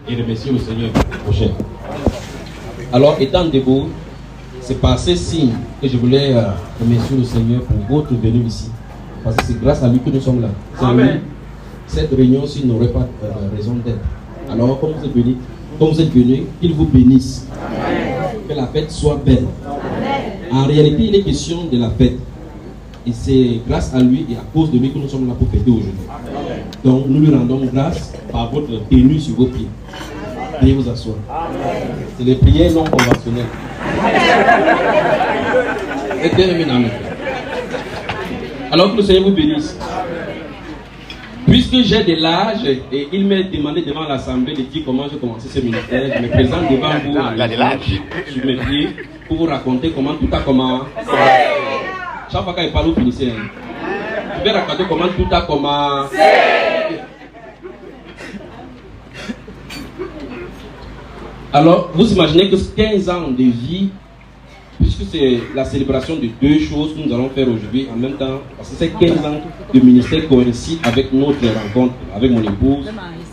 et remercier le Seigneur prochain. Alors, étant debout, c'est par ces signes que je voulais remercier le Seigneur pour votre venue ici. Parce que c'est grâce à lui que nous sommes là. Sans lui, cette réunion-ci n'aurait pas raison d'être. Alors, comme vous êtes venus, qu'il vous bénisse. Que la fête soit belle. En réalité, il est question de la fête. Et c'est grâce à lui et à cause de lui que nous sommes là pour fêter aujourd'hui. Donc nous lui rendons grâce par votre tenue sur vos pieds. Veuillez vous asseoir. C'est les prières non conventionnelles. Alors que le Seigneur vous bénisse. Puisque j'ai de l'âge et il m'a demandé devant l'Assemblée de dire comment j'ai commencé ce ministère, je me présente devant vous sur mes pieds pour vous raconter comment tout a commencé. Chaque fois qu'il parle, vous finissez. Je vais raconter comment tout a commencé. Alors, vous imaginez que 15 ans de vie, puisque c'est la célébration de deux choses que nous allons faire aujourd'hui en même temps, parce que ces 15 ans de ministère coïncident avec notre rencontre avec mon épouse.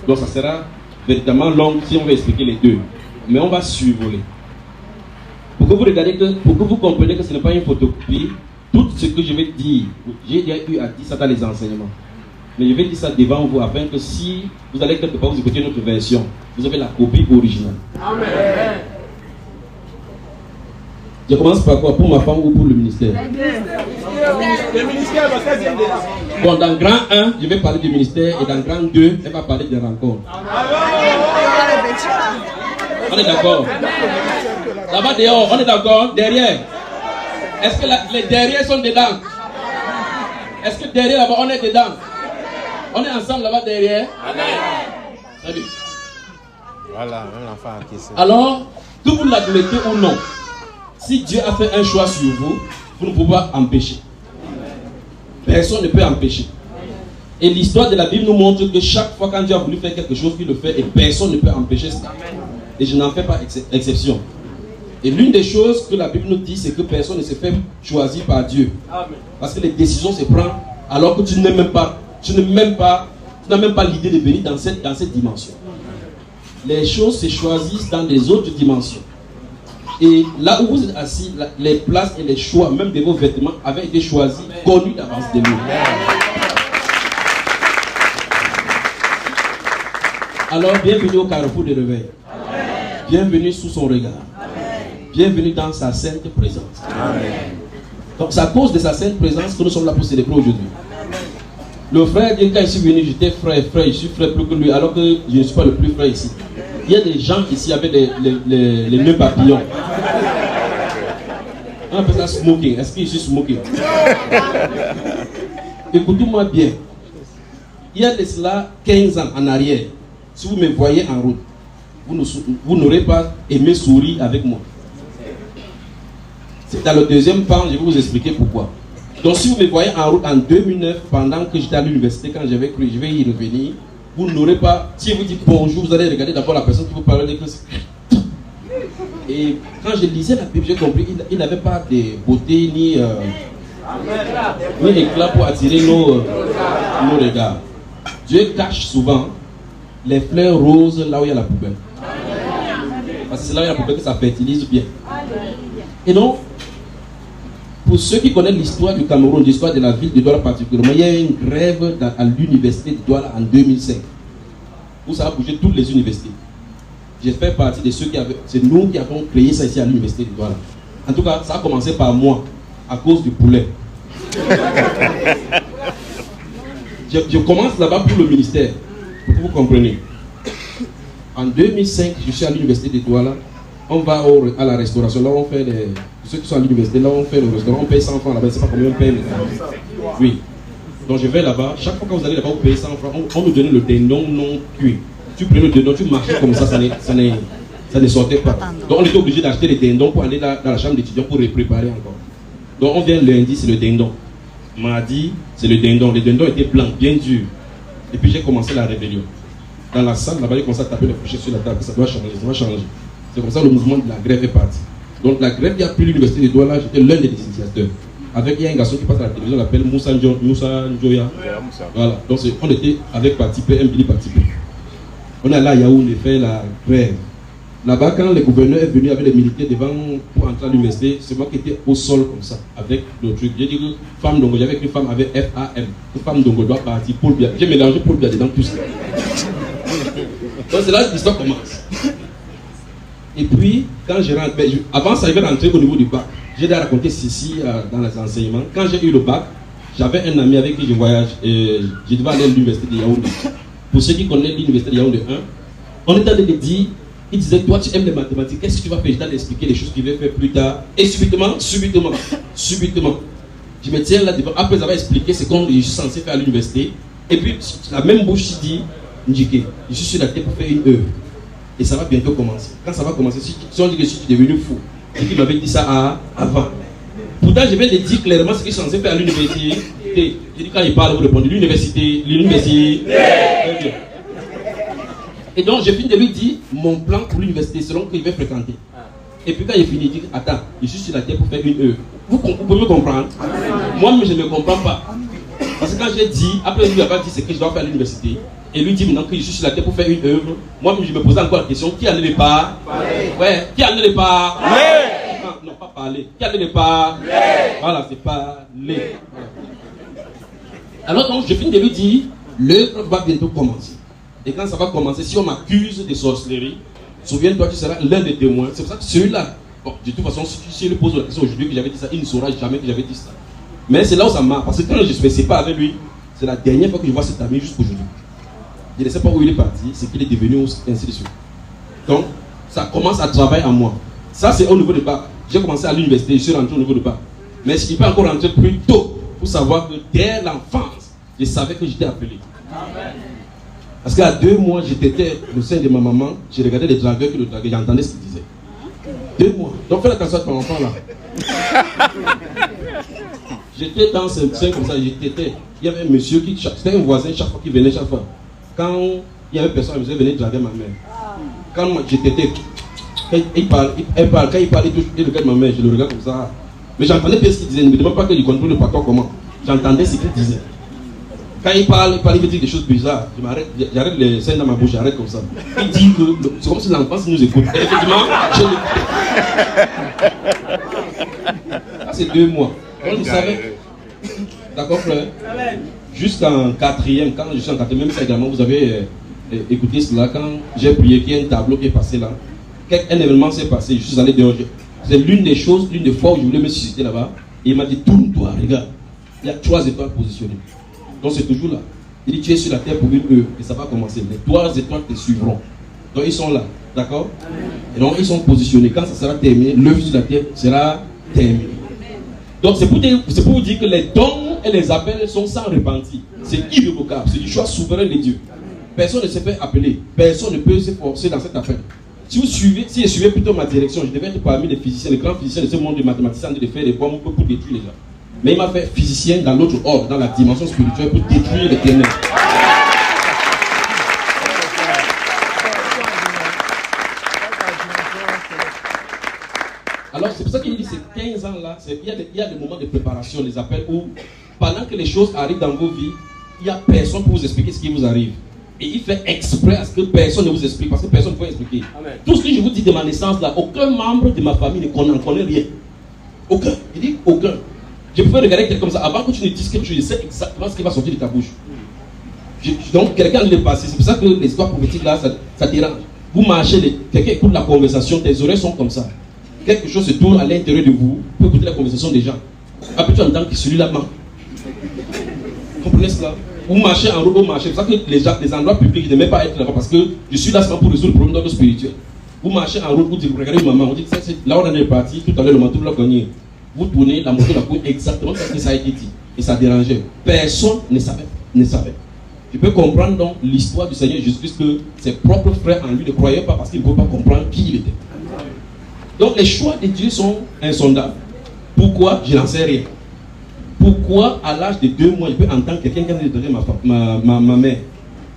Donc, ça sera véritablement long si on veut expliquer les deux. Mais on va survoler. Pour que vous regardiez, pour que vous compreniez que ce n'est pas une photocopie. Tout ce que je vais dire, j'ai déjà eu à dire ça dans les enseignements. Mais je vais dire ça devant vous afin que si vous allez quelque part vous écouter notre version, vous avez la copie originale. Amen. Je commence par quoi? Pour ma femme ou pour le ministère? Le ministère. Bon, dans grand 1, je vais parler du ministère et dans grand 2, elle va parler des rencontres. On est d'accord? Là-bas dehors, on est d'accord? Derrière? Est-ce que les derrière sont dedans? Est-ce que derrière là-bas on est dedans? On est ensemble là-bas derrière? Très bien. Voilà, même l'enfant qui sait. Alors, que vous l'admettez ou non, si Dieu a fait un choix sur vous, vous ne pouvez pas empêcher. Personne ne peut empêcher. Et l'histoire de la Bible nous montre que chaque fois quand Dieu a voulu faire quelque chose, il le fait et personne ne peut empêcher ça. Et je n'en fais pas exception. Et l'une des choses que la Bible nous dit, c'est que personne ne se fait choisir par Dieu. Amen. Parce que les décisions se prennent alors que tu n'as même pas l'idée de venir dans cette dimension. Les choses se choisissent dans les autres dimensions. Et là où vous êtes assis, les places et les choix, même de vos vêtements, avaient été choisis, connus d'avance de nous. Alors, bienvenue au carrefour de réveil. Bienvenue sous son regard. Bienvenue dans sa sainte présence. Amen. Donc c'est à cause de sa sainte présence que nous sommes là pour célébrer aujourd'hui. Le frère dit quand je suis venu, j'étais frère, je suis frère plus que lui, alors que je ne suis pas le plus frère ici. Il y a des gens ici avec les nœuds papillons. On appelle ça smoking. Est-ce que je suis smoking? Écoutez-moi bien. Il y a de cela 15 ans en arrière. Si vous me voyez en route, vous n'aurez pas aimé sourire avec moi. C'est dans le deuxième pan, je vais vous expliquer pourquoi. Donc si vous me voyez en route en 2009, pendant que j'étais à l'université, quand j'avais cru, je vais y revenir, vous n'aurez pas, si vous dites bonjour, vous allez regarder d'abord la personne qui vous parle. Et quand je lisais la Bible, j'ai compris, il n'avait pas de beauté ni éclat pour attirer nos regards. Dieu cache souvent les fleurs roses là où il y a la poubelle. Parce que c'est là où il y a la poubelle que ça fertilise bien. Et donc, pour ceux qui connaissent l'histoire du Cameroun, l'histoire de la ville de Douala particulièrement, il y a eu une grève à l'université de Douala en 2005. Où ça a bougé toutes les universités. J'ai fait partie de ceux qui avaient... C'est nous qui avons créé ça ici à l'université de Douala. En tout cas, ça a commencé par moi, à cause du poulet. Je commence là-bas pour le ministère, pour que vous compreniez. En 2005, je suis à l'université de Douala. On va à la restauration, là on fait les... Ceux qui sont à l'université, là on fait le restaurant, on paye 100 francs là-bas, c'est pas combien on paye. Oui. Donc je vais là-bas, chaque fois que vous allez là-bas, vous payez 100 francs, on nous donne le dindon non cuit. Tu prenais le dindon, tu marchais comme ça ne sortait pas. Donc on était obligé d'acheter les dindons pour aller dans la chambre d'étudiants pour les préparer encore. Donc on vient lundi, c'est le dindon. Mardi, c'est le dindon. Les dindons étaient blancs, bien durs. Et puis j'ai commencé la rébellion. Dans la salle, là-bas, j'ai commencé à taper les couchers sur la table, ça doit changer. C'est comme ça que le mouvement de la grève est parti. Donc la grève qui a pris l'université de Douala, j'étais l'un des initiateurs. Avec il y a un garçon qui passe à la télévision, on l'appelle Moussa Njoya. Voilà. Donc on était avec parti P, Mbili parti P. On est allé à Yaoundé faire la grève. Là-bas, quand le gouverneur est venu avec les militaires devant pour entrer à l'université, c'est moi qui étais au sol comme ça, avec le truc. J'ai dit que femme Ndongo, j'avais une femme avec FAM. Une femme Ndongo doit partir Paul Biya. J'ai mélangé Paul Biya dedans tout ça. Donc c'est là que l'histoire commence. Et puis, quand je rentre, avant ça, je vais rentrer au niveau du bac. J'ai déjà raconté ceci dans les enseignements. Quand j'ai eu le bac, j'avais un ami avec qui je voyage. Je devais aller à l'université de Yaoundé. Pour ceux qui connaissent l'université de Yaoundé 1, on était en train de dire, il disait, toi tu aimes les mathématiques, qu'est-ce que tu vas faire? Je t'ai expliqué les choses qu'il va faire plus tard. Et subitement, je me tiens là devant. Après avoir expliqué ce qu'on est censé faire à l'université. Et puis, la même bouche dit, Ndjike, je suis sur la tête pour faire une œuvre. Et ça va bientôt commencer. Quand ça va commencer, si on dit que je suis devenu fou, c'est qu'il m'avait dit ça avant. Pourtant, je vais te dire clairement ce que je suis censé faire à l'université. Je dis quand il parle, vous répondez l'université. Très bien. Et donc, j'ai fini de lui dire mon plan pour l'université selon qu'il va fréquenter. Et puis, quand il finit, il dit attends, je suis sur la terre pour faire une œuvre. Vous pouvez me comprendre? Moi-même, je ne comprends pas. Parce que quand j'ai dit, après lui avoir dit ce que je dois faire à l'université, et lui dit maintenant que je suis sur la terre pour faire une œuvre, moi-même, je me posais encore la question qui allait pas? Ouais, qui allait pas? Non, pas parler. Qui allait pas? Voilà, c'est parler. Alors, donc, je finis de lui dire l'œuvre va bientôt commencer. Et quand ça va commencer, si on m'accuse de sorcellerie, souviens-toi, tu seras l'un des témoins. C'est pour ça que celui-là, bon, de toute façon, si il lui pose la question aujourd'hui que j'avais dit ça, il ne saura jamais que j'avais dit ça. Mais c'est là où ça marche. Parce que quand je ne suis pas avec lui, c'est la dernière fois que je vois cet ami jusqu'aujourd'hui. Je ne sais pas où il est parti, c'est qu'il est devenu ainsi de suite. Donc, ça commence à travailler en moi. Ça, c'est au niveau de bac. J'ai commencé à l'université, je suis rentré au niveau de bac. Mais je ne peux encore rentrer plus tôt pour savoir que dès l'enfance, je savais que j'étais appelé. Amen. Parce qu'à 2 mois, j'étais au sein de ma maman, j'ai regardé les dragueurs qui le draguaient, j'entendais ce qu'ils disaient. 2 mois. Donc fais attention à ton enfant là. J'étais dans ce sein comme ça, il y avait un monsieur qui, c'était un voisin chaque fois qu'il venait, chaque fois. Quand il y avait personne, il venait draguer ma mère. Quand j'étais, quand il parle, il regarde ma mère, je le regarde comme ça. Mais j'entendais bien ce qu'il disait, ne me demande pas qu'il contrôle le patron comment. J'entendais ce qu'il disait. Quand il parle, il dit des choses bizarres. J'arrête les scènes dans ma bouche, j'arrête comme ça. Il dit que c'est comme si l'enfance nous écoute. Et effectivement, je l'écoute. Ça, c'est 2 mois. Donc, vous savez. D'accord, frère? Jusqu'en 4e, quand je suis en 4e, même ça également, vous avez écouté cela. Quand j'ai prié, qu'il y a un tableau qui est passé là. Un événement s'est passé, je suis allé dehors. C'est l'une des choses, l'une des fois où je voulais me susciter là-bas. Et il m'a dit tourne-toi, regarde. Il y a 3 étoiles positionnées. Donc c'est toujours là. Il dit tu es sur la terre pour une œuvre et ça va commencer. Les 3 étoiles te suivront. Donc ils sont là. D'accord? Et donc ils sont positionnés. Quand ça sera terminé, l'œuvre sur la terre sera terminée. Donc c'est pour vous dire que les dons et les appels sont sans repentir. C'est irrévocable. C'est du choix souverain de Dieu. Personne ne se fait appeler. Personne ne peut se forcer dans cette affaire. Si je suivais plutôt ma direction, je devais être parmi les physiciens, les grands physiciens de ce monde de mathématiciens de faire des bombes pour détruire les gens. Mais il m'a fait physicien dans l'autre ordre, dans la dimension spirituelle, pour détruire les ténèbres. Alors c'est pour ça qu'il dit ces 15 ans-là, il y a des moments de préparation, les appels, où pendant que les choses arrivent dans vos vies, il n'y a personne pour vous expliquer ce qui vous arrive. Et il fait exprès à ce que personne ne vous explique, parce que personne ne peut expliquer. Amen. Tout ce que je vous dis de ma naissance là, aucun membre de ma famille n'en connaît rien. Aucun. Il dit aucun. Je pouvais regarder quelqu'un comme ça, avant que tu ne dises que tu sais exactement ce qui va sortir de ta bouche. Donc quelqu'un l'est passé, c'est pour ça que l'histoire prophétique là, ça dérange. Vous marchez, quelqu'un écoute la conversation, tes oreilles sont comme ça. Quelque chose se tourne à l'intérieur de vous, pour écouter la conversation des gens. Après tu entends que celui-là ment. Comprenez cela? Vous marchez en route au marché, c'est pour ça que les endroits publics ne m'aiment pas être là-bas, parce que je suis là seulement pour résoudre le problème d'ordre spirituel. Vous marchez en route, vous dites, regardez maman, on dit là on en est parti, tout à l'heure le manteau l'a gagné. Vous tournez, la moto la couille exactement comme ça a été dit. Et ça dérangeait. Personne ne savait. Je peux comprendre donc l'histoire du Seigneur Jésus-Christ que ses propres frères en lui ne croyaient pas parce qu'ils ne pouvaient pas comprendre qui il était. Donc les choix de Dieu sont insondables. Pourquoi? Je n'en sais rien. Pourquoi à l'âge de 2 mois, je peux entendre quelqu'un qui a donné ma mère?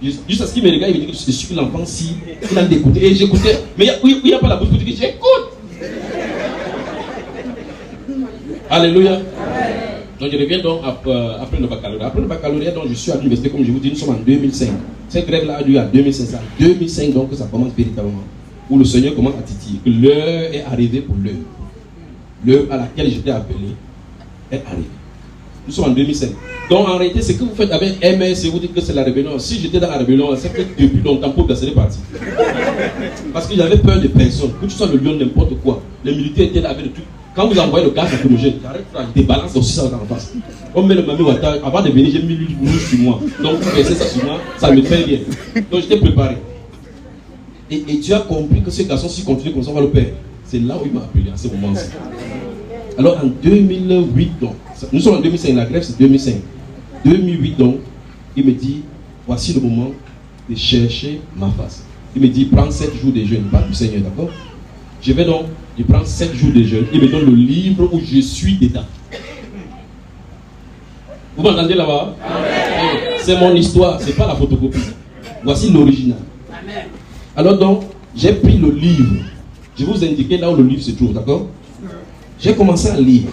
Juste à ce qu'il me regarde, il me dit que je suis l'enfant si il a d'écouter. Et j'écoutais. Mais il n'y a pas la bouche pour dire que j'écoute. Alléluia. Donc je reviens donc après le baccalauréat. Après le baccalauréat, donc je suis à l'université, comme je vous dis, nous sommes en 2005. Cette grève-là a lieu en 2005. C'est en 2005 donc que ça commence véritablement. Où le Seigneur commence à titiller. Que l'heure est arrivée pour l'heure. L'heure à laquelle j'étais appelé est arrivée. Nous sommes en 2005. Donc en réalité, ce que vous faites avec MS, vous dites que c'est la rébellion. Si j'étais dans la rébellion, c'est que depuis longtemps pour que c'est parti. Parce que j'avais peur de personne. Que tu sois le lion, n'importe quoi. Les militaires étaient là avec le truc. Quand vous envoyez le gaz lacrymogène, j'arrête là, je débalance aussi ça en face. On met le mami water, avant de venir, j'ai mis l'huile rouge sur moi. Donc vous mettez ça sur moi, ça me fait bien. Donc j'étais préparé. Et tu as compris que ce garçon, s'il continue comme ça, on va le perdre. C'est là où il m'a appelé à ce moment-ci. Alors en 2008, donc, nous sommes en 2005, la grève c'est 2005. 2008 donc, il me dit, voici le moment de chercher ma face. Il me dit, prends 7 jours de jeûne, pas du Seigneur, d'accord? Je vais donc, je prends 7 jours de jeûne, il me donne le livre où je suis dedans. Vous m'entendez là-bas? C'est mon histoire, c'est pas la photocopie. Voici l'original. Alors donc, j'ai pris le livre. Je vais vous indiquer là où le livre se trouve, d'accord? J'ai commencé à lire.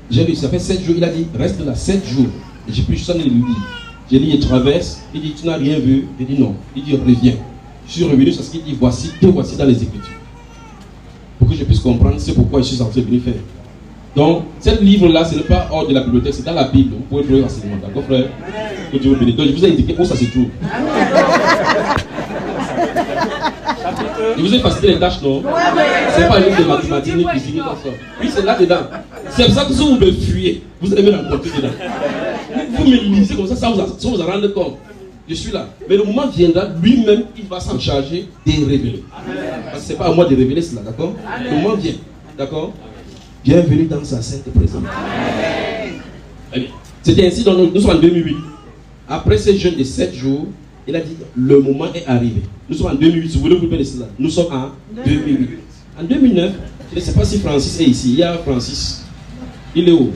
J'ai lu, ça fait 7 jours, il a dit, reste là 7 jours. Et j'ai pu sonner le livre. J'ai dit, je traverse. Il dit, tu n'as rien vu? J'ai dit non. Il dit, reviens. Je suis revenu sur ce qu'il dit, voici, te voici dans les Écritures. Pour que je puisse comprendre c'est pourquoi je suis censé venir faire. Donc, ce livre-là, ce n'est pas hors de la bibliothèque, c'est dans la Bible. Vous pouvez trouver facilement, d'accord frère? Que Dieu vous bénisse. Donc, je vous ai indiqué où ça se trouve. Je vous ai facilité les tâches, non? C'est pas un livre de mathématiques, ni physique, ni tout ça. Oui, c'est là-dedans. C'est pour ça que si vous me fuyez, vous allez me rencontrer dedans. Vous me lisez comme ça, ça vous en rendre compte. Je suis là. Mais le moment viendra, lui-même, il va s'en charger de révéler. Parce que ce n'est pas à moi de révéler cela, d'accord? Le moment vient, d'accord? Bienvenue dans sa sainte présence. C'était ainsi, donc nous sommes en 2008. Après ces jeûnes de 7 jours, il a dit, le moment est arrivé. Nous sommes en 2008, si vous voulez vous parler de cela. Nous sommes en 2008. En 2009, je ne sais pas si Francis est ici. Il y a Francis. Il est où?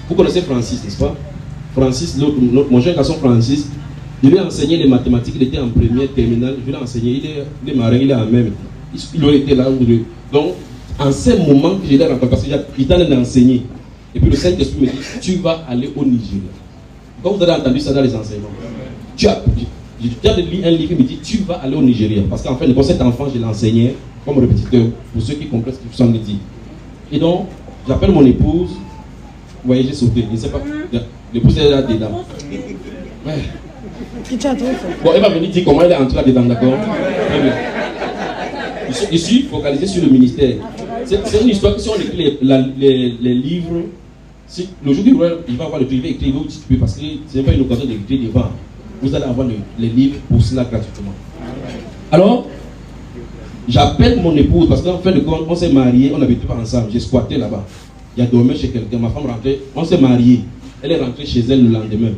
Vous connaissez Francis, n'est-ce pas? Francis, mon jeune garçon Francis, je lui ai enseigné les mathématiques, il était en première terminale, je lui ai enseigné, il est marin, il est en même. Il aurait été là où je... Donc, en ce moment que je l'ai rencontré, parce qu'il t'a enseigné. Et puis le Saint-Esprit me dit, tu vas aller au Nigeria. Quand vous avez entendu ça dans les enseignements, tu as lu un livre qui me dit, tu vas aller au Nigeria. Parce qu'en fait, cet enfant, je l'enseignais comme répétiteur, pour ceux qui comprennent ce que je suis en train de dire. Et donc, j'appelle mon épouse, vous voyez, j'ai sauté, je ne sais pas, l'épouse est là dedans. Ouais. Bon, elle va venir dire comment elle est entrée là-dedans, d'accord? Je suis focalisé sur le ministère. C'est une histoire que si on écrit les livres, le jour il va avoir le truc, il va écrire, il va vous distribuer parce que ce n'est pas une occasion d'écrire devant. Vous allez avoir les livres pour cela gratuitement. Alors, j'appelle mon épouse parce qu'en fin de compte, on s'est mariés, on n'habitait pas ensemble. J'ai squatté là-bas. Il y a dormi chez quelqu'un, ma femme rentrait, on s'est mariés. Elle est rentrée chez elle le lendemain.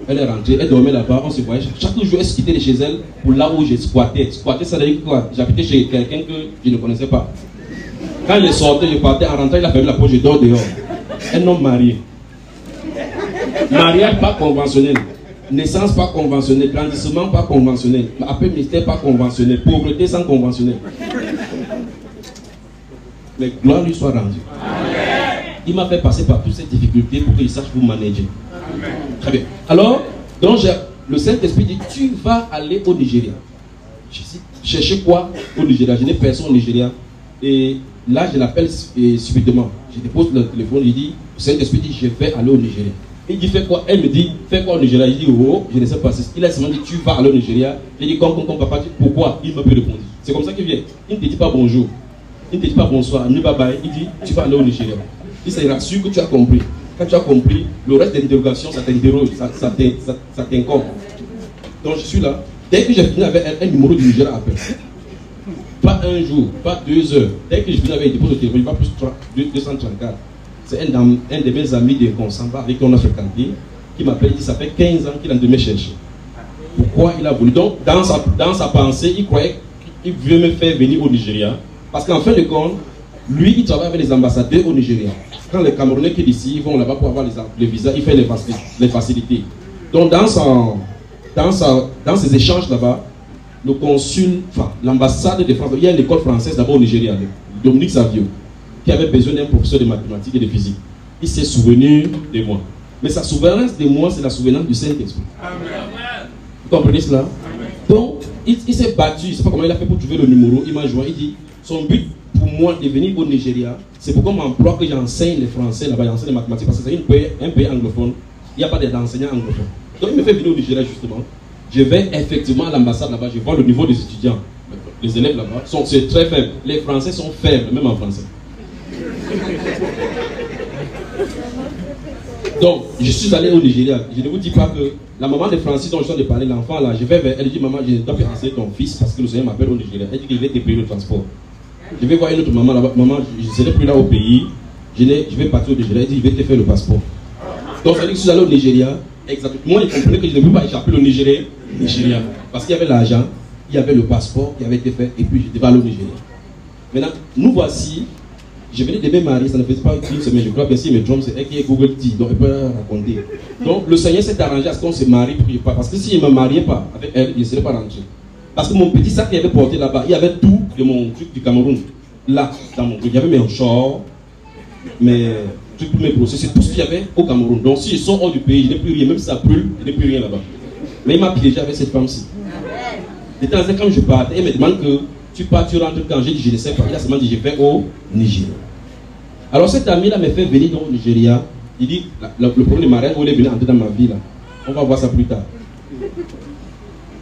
Elle est rentrée, elle dormait là-bas, on se voyait. Chaque jour, elle se quittait de chez elle pour là où j'ai squatté. Squatté, ça veut dire quoi? J'habitais chez quelqu'un que je ne connaissais pas. Quand je sortais, je partais, en rentrant, il a fermé la porte, je dors dehors. Un homme marié. Mariage pas conventionnel. Naissance pas conventionnelle. Grandissement pas conventionnel. Appel ministère pas conventionnel. Pauvreté sans conventionnel. Mais gloire lui soit rendue. Il m'a fait passer par toutes ces difficultés pour qu'il sache vous manager. Amen. Très bien. Alors, donc le Saint-Esprit dit, tu vas aller au Nigeria. Je dis, chercher quoi au Nigeria? Je n'ai personne au Nigeria. Et là, je l'appelle subitement. Je dépose le téléphone, il dit, le Saint-Esprit dit, je vais aller au Nigeria. Il dit, fais quoi? Elle me dit, fais quoi au Nigeria? Il dit, oh, je ne sais pas. Il a seulement dit, tu vas aller au Nigeria. Je dis, comme papa, pourquoi? Il m'a pu répondre. C'est comme ça qu'il vient. Il ne te dit pas bonjour. Il ne te dit pas bonsoir, ni bye bye. Il dit, tu vas aller au Nigeria. Il s'est rassuré que tu as compris. Quand tu as compris, le reste de l'interrogation, ça t'interroge, ça t'incombe. Donc je suis là. Dès que j'ai fini avec un numéro du Nigeria appelle. Pas un jour, pas 2 heures. Dès que je finis avec il dépose le téléphone, il va plus 234. C'est un de mes amis de Consamba avec qui on a fréquenté, qui m'appelle, il dit ça fait 15 ans qu'il a de me chercher. Pourquoi il a voulu? Donc dans sa pensée, il croyait qu'il veut me faire venir au Nigeria. Parce qu'en fin de compte, lui, il travaille avec les ambassadeurs au Nigeria. Quand les Camerounais qui d'ici, ils vont là-bas pour avoir les visas, il fait les facilités. Donc dans ces échanges là-bas, le consul, enfin l'ambassade de France, il y a une école française d'abord au Nigeria, Dominique Savio, qui avait besoin d'un professeur de mathématiques et de physique. il s'est souvenu de moi. Mais sa souvenance de moi, c'est la souvenance du Saint-Esprit. Vous comprenez cela? Donc, il s'est battu, je ne sais pas comment il a fait pour trouver le numéro, il m'a joint, il dit, son but pour moi de venir au Nigeria, c'est pour qu'on m'emploie que j'enseigne les Français là-bas, j'enseigne les mathématiques, parce que c'est un pays anglophone, il n'y a pas d'enseignants anglophones. Donc il me fait venir au Nigeria justement, je vais effectivement à l'ambassade là-bas, je vois le niveau des étudiants, les élèves là-bas, c'est très faible, les Français sont faibles, même en français. Donc, je suis allé au Nigeria. Je ne vous dis pas que la maman de Francis dont je suis de parler, l'enfant là, je vais vers elle, elle dit maman, je dois enseigner ton fils parce que le Seigneur m'appelle au Nigeria. Elle dit qu'il va te payer le transport. Je vais voir une autre maman là-bas, maman, je ne serai plus là au pays, je vais partir au Nigeria. Elle dit, je vais te faire le passeport. Donc, ça veut dire que je suis allé au Nigeria, exactement. Moi, je comprenais que je ne peux pas échapper au Nigeria, parce qu'il y avait l'argent, il y avait le passeport qui avait été fait, et puis je devais aller au Nigeria. Maintenant, nous voici. Je venais de me marier, ça ne faisait pas une semaine, je crois, bien si mes drums, c'est elle qui est Google T, donc elle peut raconter. Donc le Seigneur s'est arrangé à ce qu'on se marie pour qu'il pas. Parce que si je ne me mariais pas avec elle, je ne serais pas rentré. Parce que mon petit sac qu'il avait porté là-bas, il y avait tout de mon truc du Cameroun. Là, dans mon truc, il y avait mes shorts, mes trucs pour mes procès, c'est tout ce qu'il y avait au Cameroun. Donc si je sors hors du pays, je n'ai plus rien, même si ça brûle, je n'ai plus rien là-bas. Mais il m'a piégé avec cette femme-ci. De temps en temps, quand je partais, elle me demande que tu pars, tu rentres quand? J'ai dit je ne sais pas. Il a seulement dit je vais au Nigeria. Alors cet ami-là me fait venir au Nigeria. Il dit le problème de mariage, où il est venu entrer dans ma vie là. On va voir ça plus tard.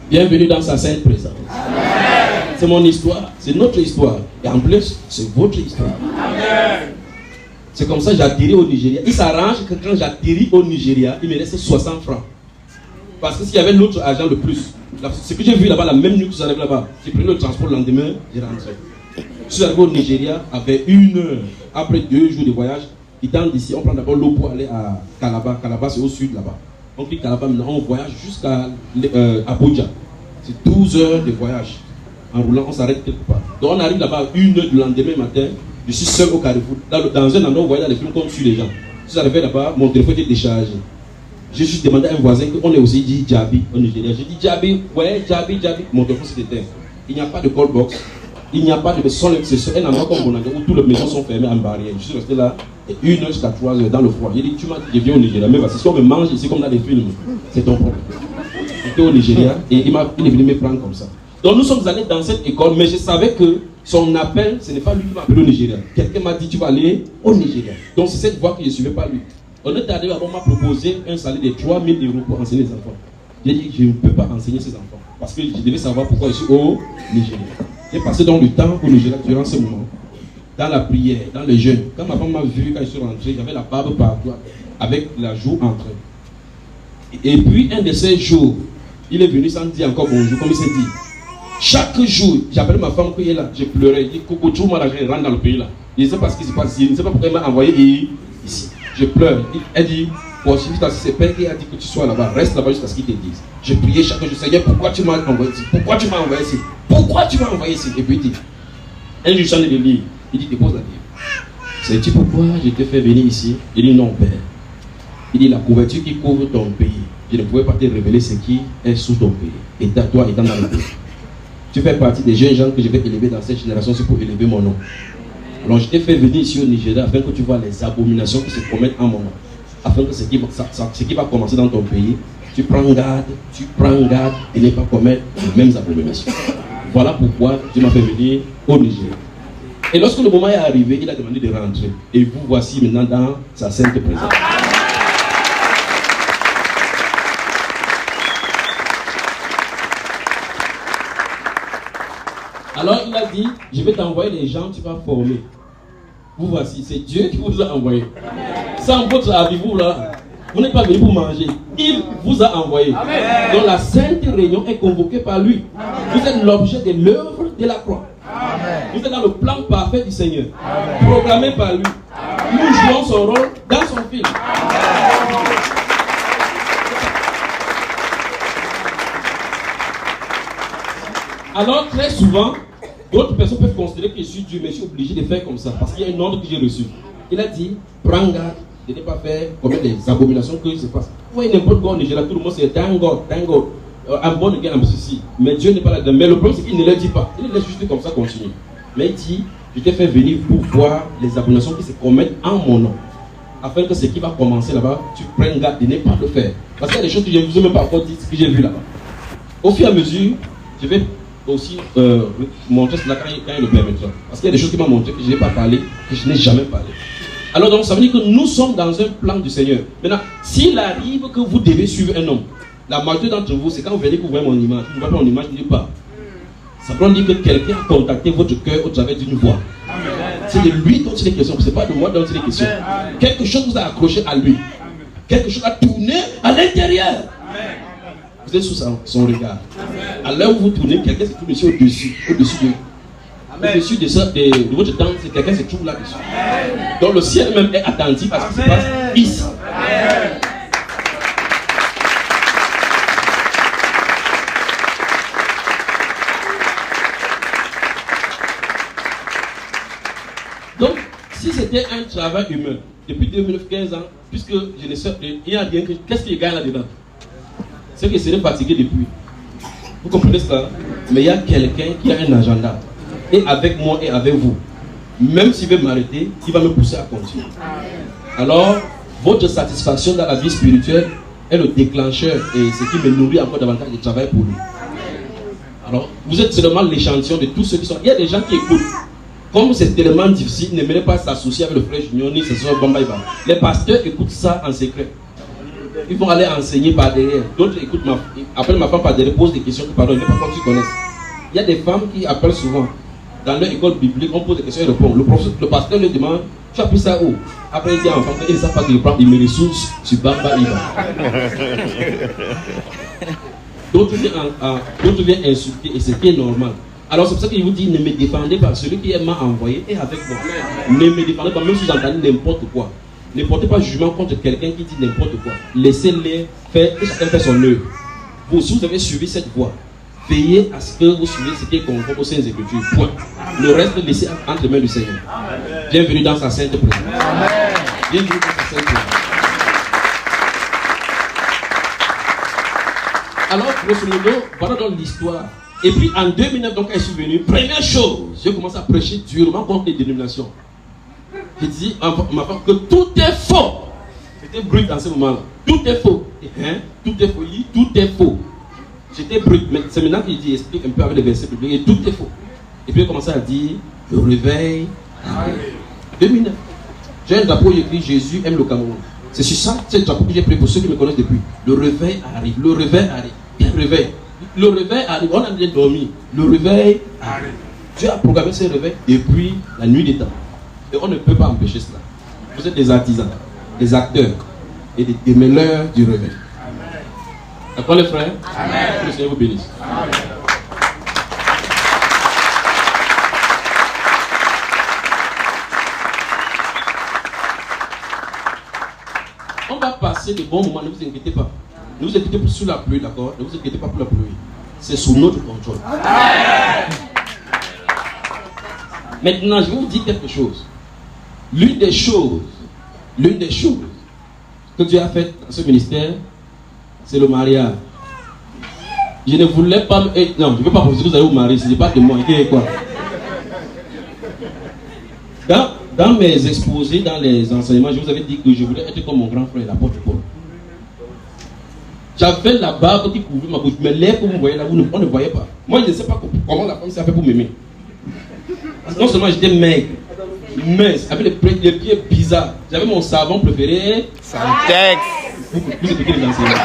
Bienvenue dans sa sainte présence. C'est mon histoire, c'est notre histoire. Et en plus, c'est votre histoire. C'est comme ça que j'atterris au Nigeria. Il s'arrange que quand j'atterris au Nigeria, il me laisse 60 francs. Parce que s'il y avait l'autre argent de plus, ce que j'ai vu là-bas, la même nuit que j'arrive là-bas, j'ai pris le transport le lendemain, j'ai rentré. Je suis arrivé au Nigeria avec 1 heure, après 2 jours de voyage. Quittant d'ici, on prend d'abord l'eau pour aller à Calabar. Calabar, c'est au sud là-bas. On quitte Calabar, maintenant on voyage jusqu'à Abuja. C'est 12 heures de voyage. En roulant, on s'arrête quelque part. Donc on arrive là-bas à 1 heure du lendemain matin. Je suis seul au Carrefour. Dans un endroit où on voyait dans les films qu'on tue les gens. Je suis arrivé là-bas, mon téléphone était déchargé. J'ai juste demandé à un voisin qu'on est aussi dit Djabi au Nigeria. J'ai dit Djabi, ouais, Djabi. Mon téléphone s'est éteint. Il n'y a pas de call box. Il n'y a pas de son. C'est un endroit comme Bonanga où toutes les maisons sont fermées en barrière. Je suis resté là 1 heure jusqu'à 3 heures dans le froid. J'ai dit, tu m'as dit, je viens au Nigeria. Mais si on me mange ici comme dans des films, c'est ton problème. J'étais au Nigeria et il est venu me prendre comme ça. Donc nous sommes allés dans cette école, mais je savais que son appel, ce n'est pas lui qui m'a appelé au Nigeria. Quelqu'un m'a dit, tu vas aller au Nigeria. Donc c'est cette voie que je ne suivais pas lui. On est arrivé, on m'a proposé un salaire de 3 000 € pour enseigner les enfants. J'ai dit, je ne peux pas enseigner ces enfants. Parce que je devais savoir pourquoi je suis au Nigeria. J'ai passé donc le temps au Nigeria durant ce moment. Dans la prière, dans le jeûne. Quand ma femme m'a vu, quand je suis rentré, j'avais la barbe partout, avec la joue entre. Et puis, un de ces jours, il est venu sans dire encore bonjour, comme il s'est dit. Chaque jour, j'appelle ma femme qui est là, je pleurais. Il dit, Coco, tout le monde rentre dans le pays là. Je ne sais pas ce qui se passe, je ne sais pas pourquoi il m'a envoyé ici. Je pleure. Elle dit, bon, si c'est père qui a dit que tu sois là-bas, reste là-bas jusqu'à ce qu'il te dise. Je priais chaque jour, Seigneur, pourquoi tu m'as envoyé ici? Pourquoi tu m'as envoyé ici? Pourquoi tu m'as envoyé ici? Et puis il dit, un jour, je suis en train de lire. Il dit, dépose la Bible. Sais-tu pourquoi je t'ai fait venir ici? Il dit, non, père. Il dit, la couverture qui couvre ton pays, je ne pouvais pas te révéler ce qui est sous ton pays. Et toi étant dans le pays. Tu fais partie des jeunes gens que je vais élever dans cette génération, c'est pour élever mon nom. Alors je t'ai fait venir ici au Nigeria afin que tu vois les abominations qui se commettent en mon nom. Afin que ce qui va commencer dans ton pays, tu prends garde de ne pas commettre les mêmes abominations. Voilà pourquoi tu m'as fait venir au Nigeria. Et lorsque le moment est arrivé, il a demandé de rentrer. Et vous voici maintenant dans sa sainte présence. Alors il a dit, je vais t'envoyer les gens, tu vas former. Vous voici, c'est Dieu qui vous a envoyé. Sans votre avis, vous là, vous n'êtes pas venu pour manger. Il vous a envoyé. Amen. Donc la sainte réunion est convoquée par lui. Amen. Vous êtes l'objet de l'œuvre de la croix. Amen. Vous êtes dans le plan parfait du Seigneur. Amen. Proclamé par lui. Amen. Nous jouons son rôle dans son film. Amen. Alors très souvent, d'autres personnes peuvent considérer que je suis Dieu, mais je suis obligé de faire comme ça, parce qu'il y a un ordre que j'ai reçu. Il a dit, prends garde de ne pas faire commettre des abominations que se passent. Vous voyez n'importe quoi au Nigeria, tout le monde c'est thank God. Un bon gars, un ceci. Mais Dieu n'est pas là-dedans. Mais le problème c'est qu'il ne le dit pas. Il laisse juste comme ça continuer. Mais il dit, je t'ai fait venir pour voir les abominations qui se commettent en mon nom. afin que ce qui va commencer là-bas, tu prennes garde de ne pas le faire. Parce qu'il y a des choses que je ne vous ai même pas encore dites, que j'ai vu là-bas. Au fur et à mesure, je vais aussi montrer cela quand il le permettra. Parce qu'il y a des choses qui m'ont montré que je n'ai pas parlé, que je n'ai jamais parlé. Alors donc ça veut dire que nous sommes dans un plan du Seigneur. Maintenant, s'il arrive que vous devez suivre un homme, la majorité d'entre vous, c'est quand vous venez que vous voyez mon image. Vous ne voyez pas mon image, ne dites pas. Ça veut dire que quelqu'un a contacté votre cœur au travers d'une voix. C'est de lui dont il est question, ce n'est pas de moi dont il est question. Quelque chose vous a accroché à lui. Quelque chose a tourné à l'intérieur. Vous êtes sous son regard. À l'heure où vous tournez, quelqu'un se trouve ici au-dessus de votre danse, quelqu'un se trouve là-dessus. Donc le ciel même est attentif à ce qui se passe ici. Donc, si c'était un travail humain, depuis 2015 ans, puisque je ne sais pas, il y a rien que. Qu'est-ce qu'il gagne là-dedans? C'est que c'est fatigué depuis. Vous comprenez cela? Mais il y a quelqu'un qui a un agenda. Et avec moi et avec vous. Même s'il veut m'arrêter, il va me pousser à continuer. Alors, votre satisfaction dans la vie spirituelle est le déclencheur et ce qui me nourrit encore davantage de travail pour lui. Alors, vous êtes seulement l'échantillon de tous ceux qui sont. Il y a des gens qui écoutent. Comme c'est tellement difficile, ne mêlez pas s'associer avec le frère Junior ni ce soir Bambaïba. Les pasteurs écoutent ça en secret. Ils vont aller enseigner par derrière. D'autres écoutent appellent ma femme par derrière, posent des questions que pardon, il n'est pas comme tu connaisses. Il y a des femmes qui appellent souvent. Dans leur école biblique, on pose des questions et répond. Le pasteur lui demande, tu as pris ça où? Après il dit à enfant, il ne sait pas qu'il prend mes ressources sur Bambaïba. D'autres viennent insulter et c'est qui est normal. Alors c'est pour ça qu'il vous dit, ne me défendez pas. Celui qui m'a envoyé est avec moi. Ne me défendez pas, même si vous entendez n'importe quoi. Ne portez pas jugement contre quelqu'un qui dit n'importe quoi. Laissez-les faire, et chacun fait son œuvre. Vous, si vous avez suivi cette voie, veillez à ce que vous suivez ce qui est conforme aux Saintes Écritures. Point. Le reste, laissez entre les mains du Seigneur. Bienvenue dans sa sainte présence. Bienvenue dans sa sainte présence. Alors, grosso modo, voilà donc l'histoire. Et puis en 2009, donc, quand je suis venu, première chose, j'ai commencé à prêcher durement contre les dénominations. J'ai dit à ma femme que tout est faux. J'étais brut dans ce moment-là. Tout est faux. Hein? Tout est faux. Tout est faux. J'étais brut. Mais c'est maintenant qu'il dit, explique un peu avec les versets publics. Et tout est faux. Et puis il a commencé à dire, le réveil arrive. 2009. J'ai un drapeau écrit, Jésus aime le Cameroun. C'est sur ça, c'est le drapeau que j'ai pris pour ceux qui me connaissent depuis. Le réveil arrive. Le réveil arrive. Bien réveil. Le réveil arrive, on a bien dormi. Le réveil arrive. Dieu a programmé ce réveil depuis la nuit des temps. Et on ne peut pas empêcher cela. Vous êtes des artisans, des acteurs et des démêleurs du réveil. D'accord les frères? Amen. Que le Seigneur vous bénisse. Amen. On va passer de bons moments, ne vous inquiétez pas. Ne vous inquiétez pas sur la pluie, d'accord? Ne vous inquiétez pas pour la pluie. C'est sous notre contrôle. Amen. Maintenant, je vais vous dire quelque chose. L'une des choses que Dieu a fait dans ce ministère, c'est le mariage. Je ne voulais pas... non, je ne veux pas penser que vous allez vous marier, ce n'est pas de moi. Quoi? Dans mes exposés, dans les enseignements, je vous avais dit que je voulais être comme mon grand frère, l'apôtre Paul. J'avais la barbe qui couvrait ma bouche, mais l'air que vous voyez là, on ne voyait pas. Moi, je ne sais pas comment la femme s'est fait pour m'aimer. Non seulement j'étais maigre, mince, avec les pieds bizarres. J'avais mon savon préféré. Santex. Vous écoutez les enseignements.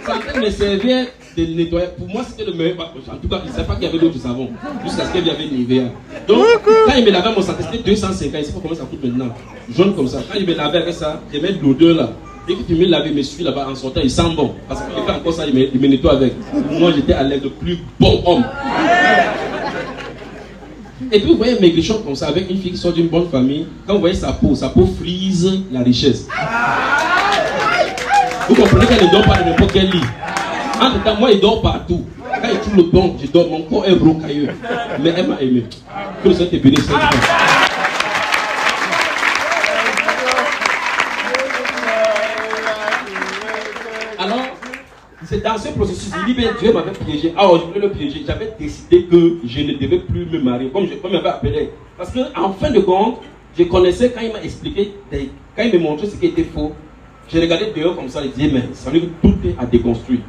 Santex me servait de nettoyer. Pour moi, c'était le meilleur. En tout cas, il ne savait pas qu'il y avait d'autres savons. Jusqu'à ce qu'il y avait Nivea. Donc, quand il me lavait mon Santex, c'était 250. Il ne sait pas comment ça coûte maintenant. Jaune comme ça. Quand il me lavait avec ça, il met de l'odeur là. Et que tu me laves, il me suit là-bas en sortant, il sent bon. Parce qu'il fait encore ça, il me nettoie avec. Moi, j'étais à l'aise, le plus bon homme. Et puis, vous voyez un maigrichon comme ça, avec une fille qui sort d'une bonne famille. Quand vous voyez sa peau frise la richesse. Vous comprenez qu'elle ne dort pas de n'importe quel lit. En tout cas, moi, il dort partout. Quand il trouve le bon, je dors, mon corps est rocailleux. Mais elle m'a aimé. Que le Seigneur te bénisse. Alors, c'est dans ce processus, il dit, Dieu m'avait piégé. Alors, je voulais le piéger. J'avais décidé que je ne devais plus me marier, comme je m'avais appelé. Parce qu'en fin de compte, Je connaissais quand il m'a expliqué, quand il me montrait ce qui était faux. Je regardais dehors comme ça et disais, mais ça veut dire que tout est à déconstruire.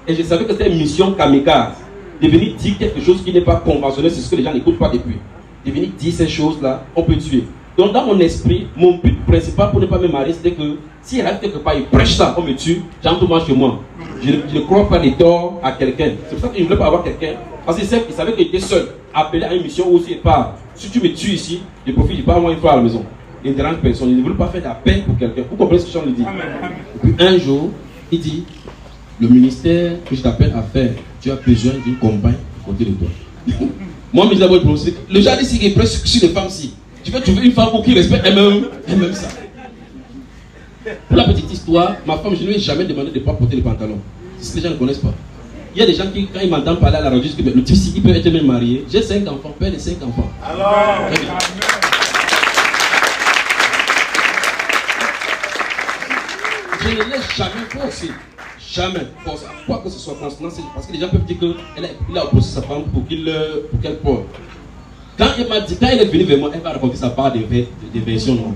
Et je savais que c'était une mission kamikaze. De venir dire quelque chose qui n'est pas conventionnel, c'est ce que les gens n'écoutent pas depuis. De venir dire ces choses-là, on peut tuer. Donc dans mon esprit, mon but principal pour ne pas me marier, c'était que s'il arrive quelque part, il prêche ça, on me tue, j'entre moi chez moi. Je ne crois pas les torts à quelqu'un. C'est pour ça que je ne voulais pas avoir quelqu'un. Parce qu'il savait qu'il était seul, appelé à une mission où il part. Si tu me tues ici, je profite, je pars moi une fois à la maison. Il ne dérange personne. Il ne voulait pas faire de la peine pour quelqu'un. Vous comprenez ce que je lui dis? Et puis un jour, il dit, le ministère que je t'appelle à faire, tu as besoin d'une compagne à côté de toi. Moi, je me dis d'abord, le genre ici qui est prêt sur les femmes ci. Tu veux trouver une femme qui respecte elle-même ça. Pour la petite histoire, ma femme, je ne lui ai jamais demandé de ne pas porter les pantalons. C'est ce que les gens ne connaissent pas. Il y a des gens qui, quand ils m'entendent parler à la radio, disent que le type il peut être même marié. J'ai 5 enfants, père de 5 enfants. Alors, je ne l'ai jamais forcé. Jamais forcé. Quoi que ce soit constant, c'est parce que les gens peuvent dire qu'il a opposé sa femme pour qu'elle porte. Quand elle est venue vers moi, elle va raconter sa part de version. Non.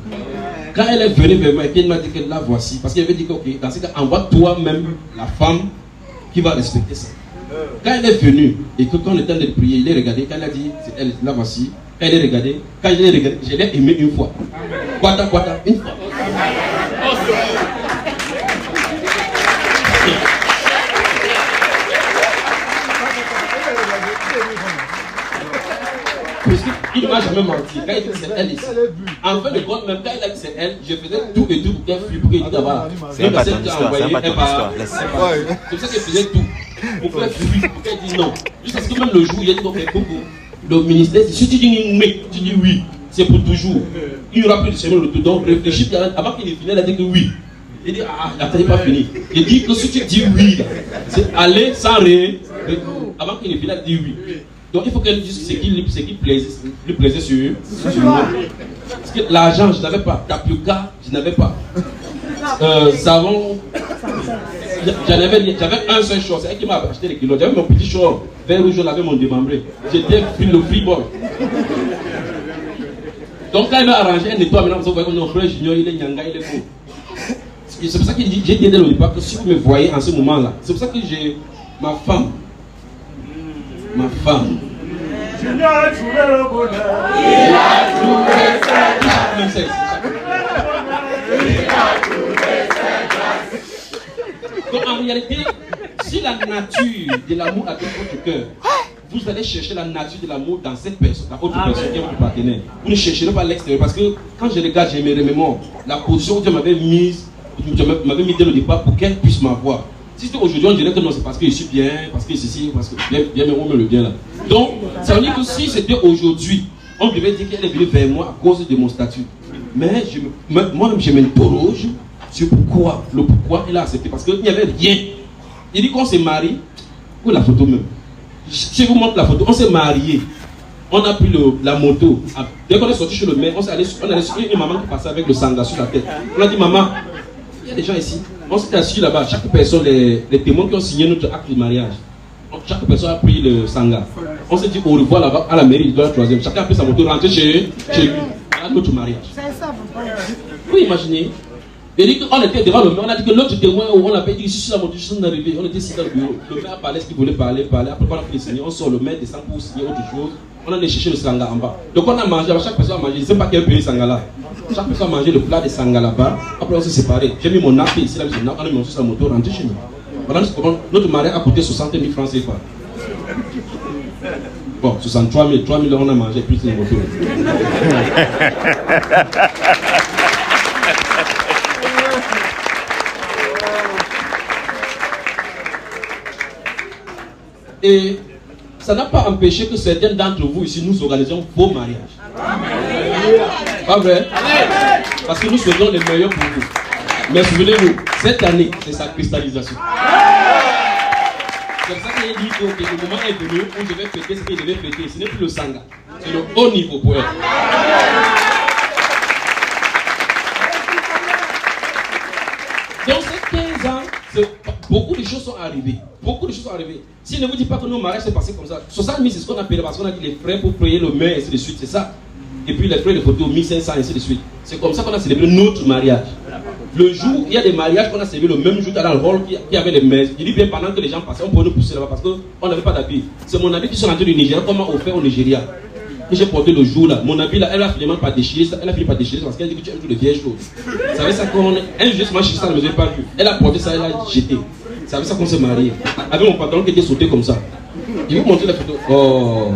Quand elle est venue vers moi et qu'elle m'a dit que la voici, parce qu'elle avait dit que, ok, dans ce cas, envoie toi-même la femme qui va respecter ça. Quand elle est venue et que quand on était en train de prier, il est regardé, quand elle a dit, c'est elle, la voici, quand elle est regardée, quand je l'ai regardée, je l'ai aimée une fois. Quata, une fois. Il ne m'a jamais menti. Quand il dit c'est elle ici. En fin de compte, même quand il a dit c'est elle, je faisais tout et tout pour qu'elle fuit, pour qu'elle dise d'abord. C'est pas ton histoire, c'est pas ton histoire. C'est pour ça qu'elle faisait tout. Pour qu'elle fuit, pour qu'elle dise non. Jusqu'à ce que même le jour où il a dit ok, coucou. Le ministère dit si tu dis oui, tu dis oui. C'est pour toujours. Il n'y aura plus de chemin de retour. Donc réfléchis. Avant qu'il ait fini, elle a dit que oui. Il dit attends, il n'est pas fini. Il dit que si tu dis oui, c'est aller sans rien. Avant qu'il ait fini, elle a dit oui. Donc il faut qu'elle dise ce qui lui plaisait sur moi. Parce que l'argent, je n'avais pas. Tapioca, je n'avais pas. Savon, j'avais un seul short. C'est elle qui m'a acheté les kilos. J'avais mon petit short vert rouge, je l'avais mon démembré. J'étais le free boy. Donc quand elle m'a arrangé, elle nettoie maintenant. Vous voyez que mon frère junior, il est nyanga, il est faux. C'est pour ça que j'ai dit dès le départ que si vous me voyez en ce moment-là, c'est pour ça que j'ai ma femme. Junior a trouvé le bonheur. Il a trouvé sa grâce. Il a trouvé sa grâce. Donc en réalité, si la nature de l'amour habite votre cœur, vous allez chercher la nature de l'amour dans cette personne, dans autre personne qui est votre partenaire. Vous ne chercherez pas à l'extérieur. Parce que quand je regarde, je me remémore la position que Dieu m'avait mise dès le départ pour qu'elle puisse m'avoir. Si c'était aujourd'hui, on dirait que non, c'est parce que je suis bien, parce que ceci, parce que bien, mais on me le bien là. Donc, ça veut dire que si c'était aujourd'hui, on devait dire qu'elle est venue vers moi à cause de mon statut. Mais moi-même, je m'interroge sur pourquoi elle a accepté. Parce qu'il n'y avait rien. Il dit qu'on s'est marié. Où la photo même? Je vous montre la photo. On s'est marié. On a pris la moto. Dès qu'on est sorti chez le maire, on est allé sur une maman qui passait avec le sanga sur la tête. On a dit, maman, il y a des gens ici. On s'est assis là-bas, chaque personne, les témoins qui ont signé notre acte de mariage, chaque personne a pris le sanga. On s'est dit au revoir là-bas à la mairie de la 3e. Chacun a pris sa moto, rentré chez lui, à notre mariage. Vous imaginez? Et dit qu'on était devant le maire, on a dit que l'autre témoin, on avait dit, je suis sur la moto, je suis arrivé, on était ici dans le bureau. Le maire parlait ce qu'il voulait parler. Après, on a fait signer, on sort le maire, descend pour signer autre chose. On allait chercher le sanga en bas. Donc on a mangé, chaque personne a mangé, je ne sais pas quel pays le sanga là. Chaque personne a mangé le plat de sanga là-bas. Après on s'est séparés. J'ai mis mon nappe ici, là, on a mis mon sur sa moto, rentré chez nous. Voilà notre mariage a coûté 60 000 francs CFA. Bon, 63 000, 3 000 on a mangé plus les motos. Et ça n'a pas empêché que certains d'entre vous ici nous organisions vos mariages. Pas vrai? Parce que nous souhaitons le meilleur pour vous. Mais souvenez-vous, cette année, c'est sa cristallisation. C'est pour ça qu'il dit que le moment est venu où je vais fêter ce qu'il devait fêter. Ce n'est plus le sanga, c'est le haut niveau pour elle. Donc ces 15 ans, beaucoup de choses sont arrivées. Beaucoup de choses sont arrivées. Si ne vous dit pas que nos mariages s'est passé comme ça, 60 000 c'est ce qu'on appelle parce qu'on a dit les frères pour payer le maire et ainsi de suite, c'est ça. et puis les frais de photo 1500, ainsi de suite. C'est comme ça qu'on a célébré notre mariage. Le jour, il y a des mariages qu'on a célébré le même jour dans le hall qui avait les messes. Je dis bien, pendant que les gens passaient, on pouvait nous pousser là-bas parce qu'on n'avait pas d'habit. C'est mon habit qui sont rentrés du Nigeria, qu'on m'a offert au Nigeria. Que j'ai porté le jour là. Mon habit là, elle a fini par déchirer ça. Elle a fini par déchirer parce qu'elle dit que tu aimes toutes les vieilles choses. Vous savez ça qu'on est. Un jour, moi, je suis ça, elle ne me pas vu. Elle a porté ça, elle a jeté. C'est avec ça qu'on s'est marié. Avec mon pantalon qui était sauté comme ça. Je vais vous montrer la photo. Oh.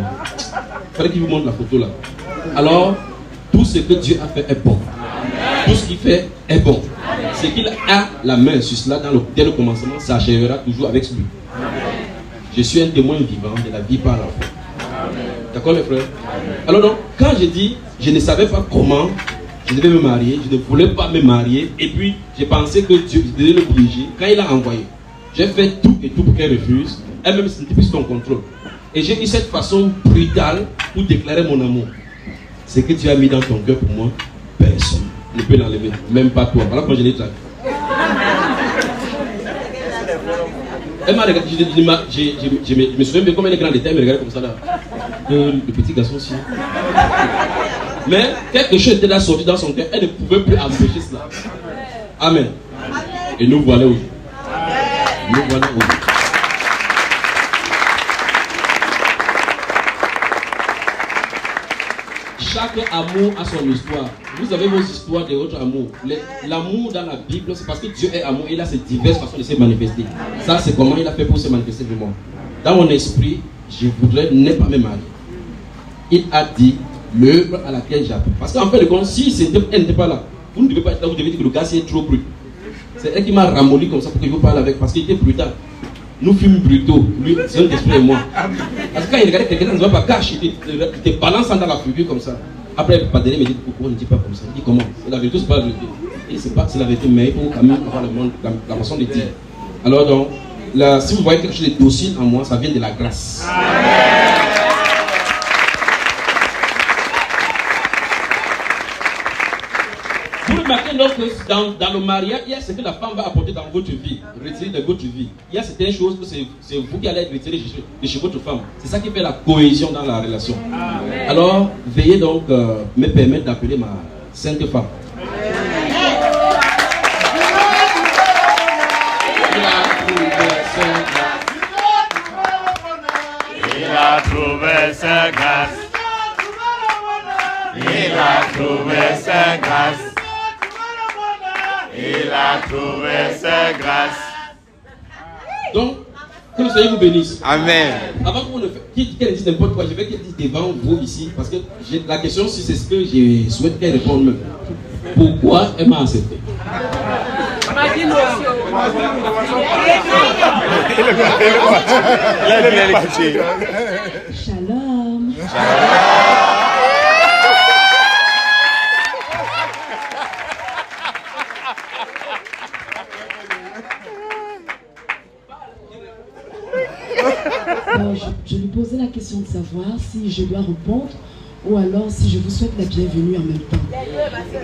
Il fallait qu'il vous montre la photo là. Alors, tout ce que Dieu a fait est bon. Tout ce qu'il fait est bon. Ce qu'il a la main sur cela dès le commencement, ça achèvera toujours avec lui. Je suis un témoin vivant de la vie par la foi. D'accord les frères? Alors donc, quand je dis, je ne savais pas comment je devais me marier, je ne voulais pas me marier, et puis j'ai pensé que Dieu devait l'obliger. Quand il a envoyé, j'ai fait tout et tout pour qu'elle refuse. Elle-même se sentait plus son contrôle. Et j'ai eu cette façon brutale pour déclarer mon amour. Ce que tu as mis dans ton cœur pour moi, personne ne peut l'enlever, même pas toi. Voilà quand je l'ai traqué. Elle m'a regardé, je me souviens bien comme elle est grande, elle me regardait comme ça là. Le petit garçon aussi. Mais quelque chose était là sorti dans son cœur, elle ne pouvait plus empêcher cela. Amen. Et nous voilà aujourd'hui. Nous voilà aujourd'hui. Chaque amour a son histoire. Vous avez vos histoires de votre amour. L'amour dans la Bible, c'est parce que Dieu est amour. Il a ses diverses façons de se manifester. Ça, c'est comment il a fait pour se manifester de moi. Dans mon esprit, je voudrais ne pas me marier. Il a dit l'œuvre à laquelle j'appuie. Parce qu'en fait, si elle n'était pas là, vous ne devez pas être là, vous devez dire que le gars est trop brut. C'est elle qui m'a ramolli comme ça pour que je vous parle avec, parce qu'il était brutal. Nous fûmes brutaux, lui, c'est un esprit et moi. Parce que quand il regardait quelqu'un, il ne va pas cacher, il te balance dans la figure comme ça. Après, il me dit pourquoi on ne dit pas comme ça. Il dit comment? La vérité, c'est pas la vérité. Et c'est la vérité, mais il faut quand même avoir la façon de dire. Alors donc, là, si vous voyez quelque chose de docile en moi, ça vient de la grâce. Vous remarquez donc que dans le mariage, il y a ce que la femme va apporter dans votre vie, retirer de votre vie. Il y a certaines choses que c'est vous qui allez retirer de chez votre femme. C'est ça qui fait la cohésion dans la relation. Amen. Alors, veuillez donc me permettre d'appeler ma sainte femme. Il a trouvé sa grâce. Il a trouvé sa grâce. Il a trouvé sa grâce. Donc, que le Seigneur vous bénisse. Amen. Avant qu'on ne fasse, qu'elle dise n'importe quoi, je vais qu'elle dise devant vous ici, parce que la question, si c'est ce que je souhaite qu'elle réponde même. Pourquoi elle m'a accepté? Shalom. Je lui posais la question de savoir si je dois répondre ou alors si je vous souhaite la bienvenue en même temps.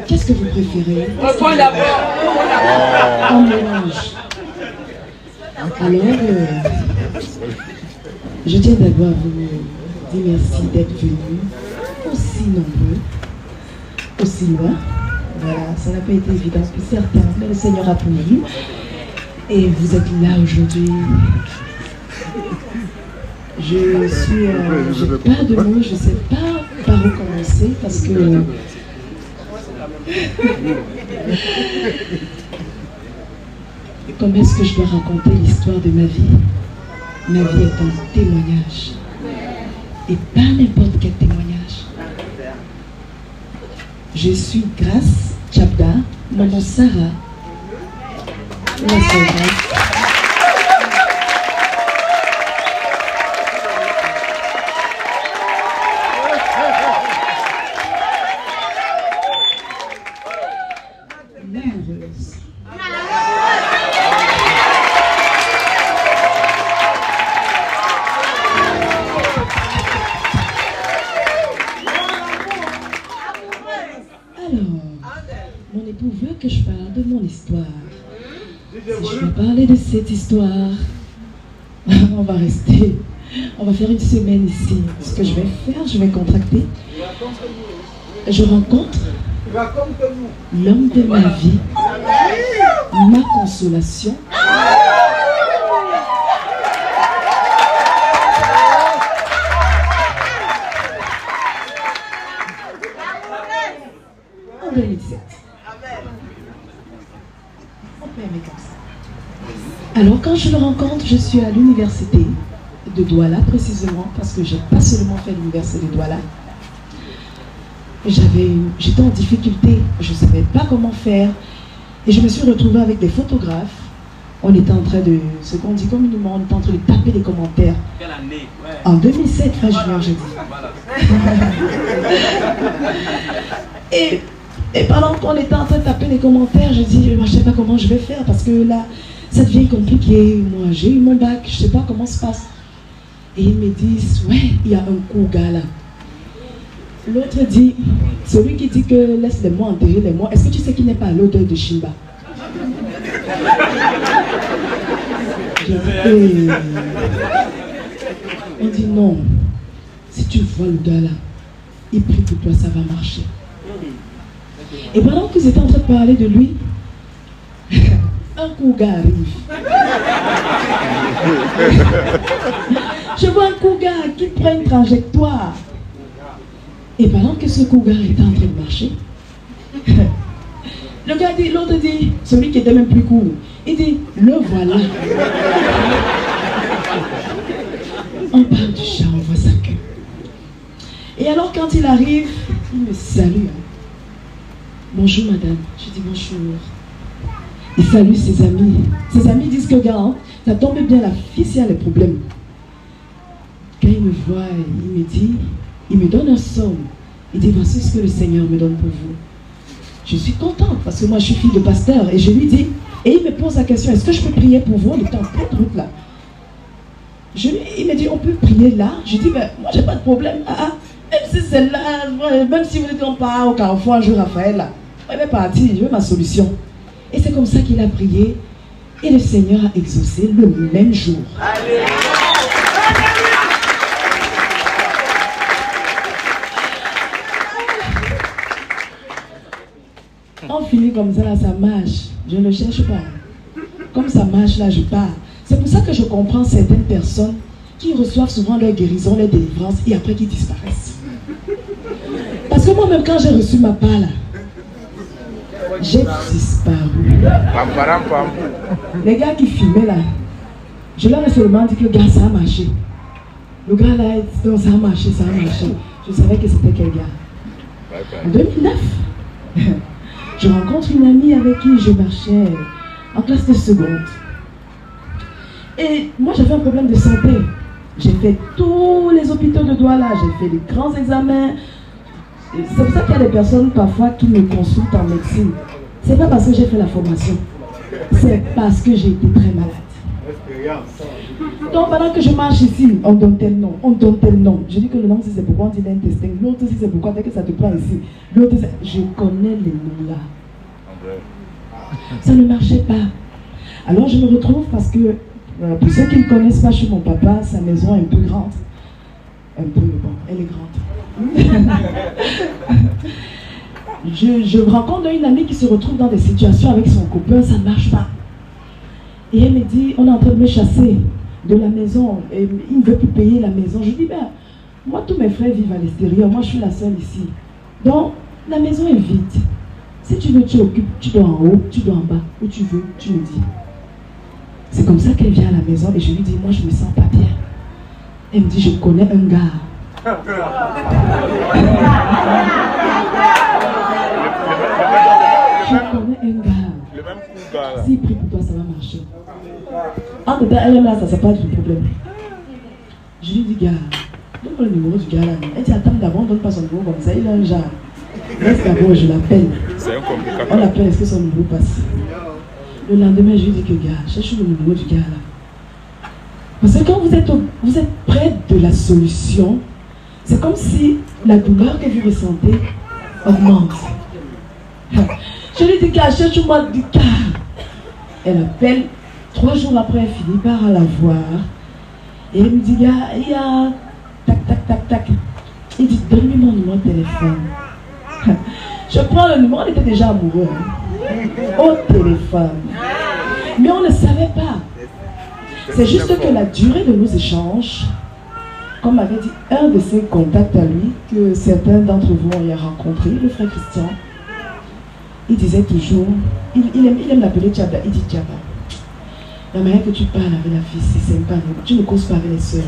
Qu'est-ce que vous préférez? En mélange. Alors, je tiens d'abord à vous dire merci d'être venus aussi nombreux, aussi loin. Voilà, ça n'a pas été évident pour certains, mais le Seigneur a pourvu. Et vous êtes là aujourd'hui. Je suis, j'ai pas de mots, je sais pas par où commencer parce que comment est-ce que je dois raconter l'histoire de ma vie? Ma vie est un témoignage et pas n'importe quel témoignage. Je suis Grâce Tchabda, maman Sarah, la sœur Grâce. De cette histoire, on va rester, on va faire une semaine ici. Ce que je vais faire, je vais contracter je rencontre l'homme de ma vie, ma consolation. En 2017. On peut aimer comme ça. Alors quand je le rencontre, je suis à l'université de Douala précisément, parce que je n'ai pas seulement fait l'université de Douala. J'étais en difficulté, je ne savais pas comment faire, et je me suis retrouvée avec des photographes. On était en train de, ce qu'on dit communément, on était en train de taper les commentaires. Quelle année? Ouais. En 2007, fin juillet, j'ai dit. Et pendant qu'on était en train de taper les commentaires, je dis, je ne sais pas comment je vais faire, parce que là, ça devient compliqué. Moi, j'ai eu mon bac, je ne sais pas comment ça se passe. Et ils me disent, ouais, il y a un cougar là. L'autre dit, celui qui dit que laisse les mots enterrer les mots, est-ce que tu sais qu'il n'est pas à l'odeur de Shimba? On dit non, si tu vois le gars là, il prie pour toi, ça va marcher. Et pendant qu'ils étaient en train de parler de lui, un cougar arrive. Je vois un cougar qui prend une trajectoire. Et pendant que ce cougar était en train de marcher, le gars dit, l'autre dit, celui qui était même plus court, il dit, le voilà. On parle du chat, on voit sa queue. Et alors quand il arrive, il me salue. Bonjour madame. Je dis bonjour. Il salue ses amis. Ses amis disent que gars, hein, ça tombe bien, la fille si elle a les problèmes. Quand il me voit, il me dit, il me donne un somme. Il dit, voici ce que le Seigneur me donne pour vous. Je suis contente parce que moi je suis fille de pasteur. Et je lui dis, et il me pose la question, est-ce que je peux prier pour vous? Il est en plein truc là. Il me dit, on peut prier là. Je dis, ben moi j'ai pas de problème. Même si c'est là, même si vous êtes en part au carrefour un jour, Raphaël là, elle est partie, je veux ma solution. Et c'est comme ça qu'il a prié. Et le Seigneur a exaucé le même jour. Allez. On finit comme ça, là, ça marche. Je ne cherche pas. Comme ça marche, là, je pars. C'est pour ça que je comprends certaines personnes qui reçoivent souvent leur guérison, leur délivrance, et après qui disparaissent. Parce que moi-même, quand j'ai reçu ma part, là, j'ai disparu. Les gars qui filmaient, là, je leur ai seulement dit que le gars, ça a marché. Le gars, là, non, ça a marché, ça a marché. Je savais que c'était quel gars. En 2009, je rencontre une amie avec qui je marchais en classe de seconde. Et moi, j'avais un problème de santé. J'ai fait tous les hôpitaux de Douala, j'ai fait les grands examens. C'est pour ça qu'il y a des personnes parfois qui me consultent en médecine. C'est pas parce que j'ai fait la formation, c'est parce que j'ai été très malade. Donc pendant que je marche ici, on donne tel nom, on donne tel nom. Je dis que le nom c'est pourquoi on dit l'intestin, l'autre c'est pourquoi dès que ça te prend ici, l'autre je connais les noms là. Ça ne marchait pas. Alors je me retrouve parce que, pour ceux qui ne connaissent pas chez mon papa, sa maison est un peu grande. Un peu, bon, elle est grande. Je rencontre une amie qui se retrouve dans des situations avec son copain, ça ne marche pas. Et elle me dit, on est en train de me chasser de la maison, et il ne veut plus payer la maison. Je dis, ben, moi tous mes frères vivent à l'extérieur, moi je suis la seule ici. Donc, la maison est vide. Si tu veux, tu occupes, tu dois en haut, tu dois en bas, où tu veux, tu me dis. C'est comme ça qu'elle vient à la maison et je lui dis, moi je me sens pas bien. Elle me dit, je connais un gars. Je connais un gars. S'il prie pour toi, ça va marcher. Entre temps, elle là, ça pas du problème. Je lui dis, gars, donne-moi le numéro du gars là. Elle dit, attends d'abord, on donne pas son numéro comme ça, il a un genre. Laisse d'abord, je l'appelle. On l'appelle, est-ce que son numéro passe? Le lendemain, je lui dis que gars, cherche le numéro du gars là. Parce que quand vous êtes près de la solution, c'est comme si la douleur que vous ressentez augmente. Je lui dis gars, cherche-moi du gars. Elle appelle, 3 jours après, elle finit par la voir. Et elle me dit gars, il y a tac tac tac tac. Il dit donne-lui mon numéro de téléphone. Je prends le numéro, on était déjà amoureux. Au téléphone. Mais on ne savait pas. C'est juste que la durée de nos échanges, comme m'avait dit un de ses contacts à lui, que certains d'entre vous ont rencontré, le frère Christian, il disait toujours, il aime l'appeler Tchaba, il dit Tchaba. La manière que tu parles avec la fille, c'est sympa, tu ne causes pas avec les soeurs.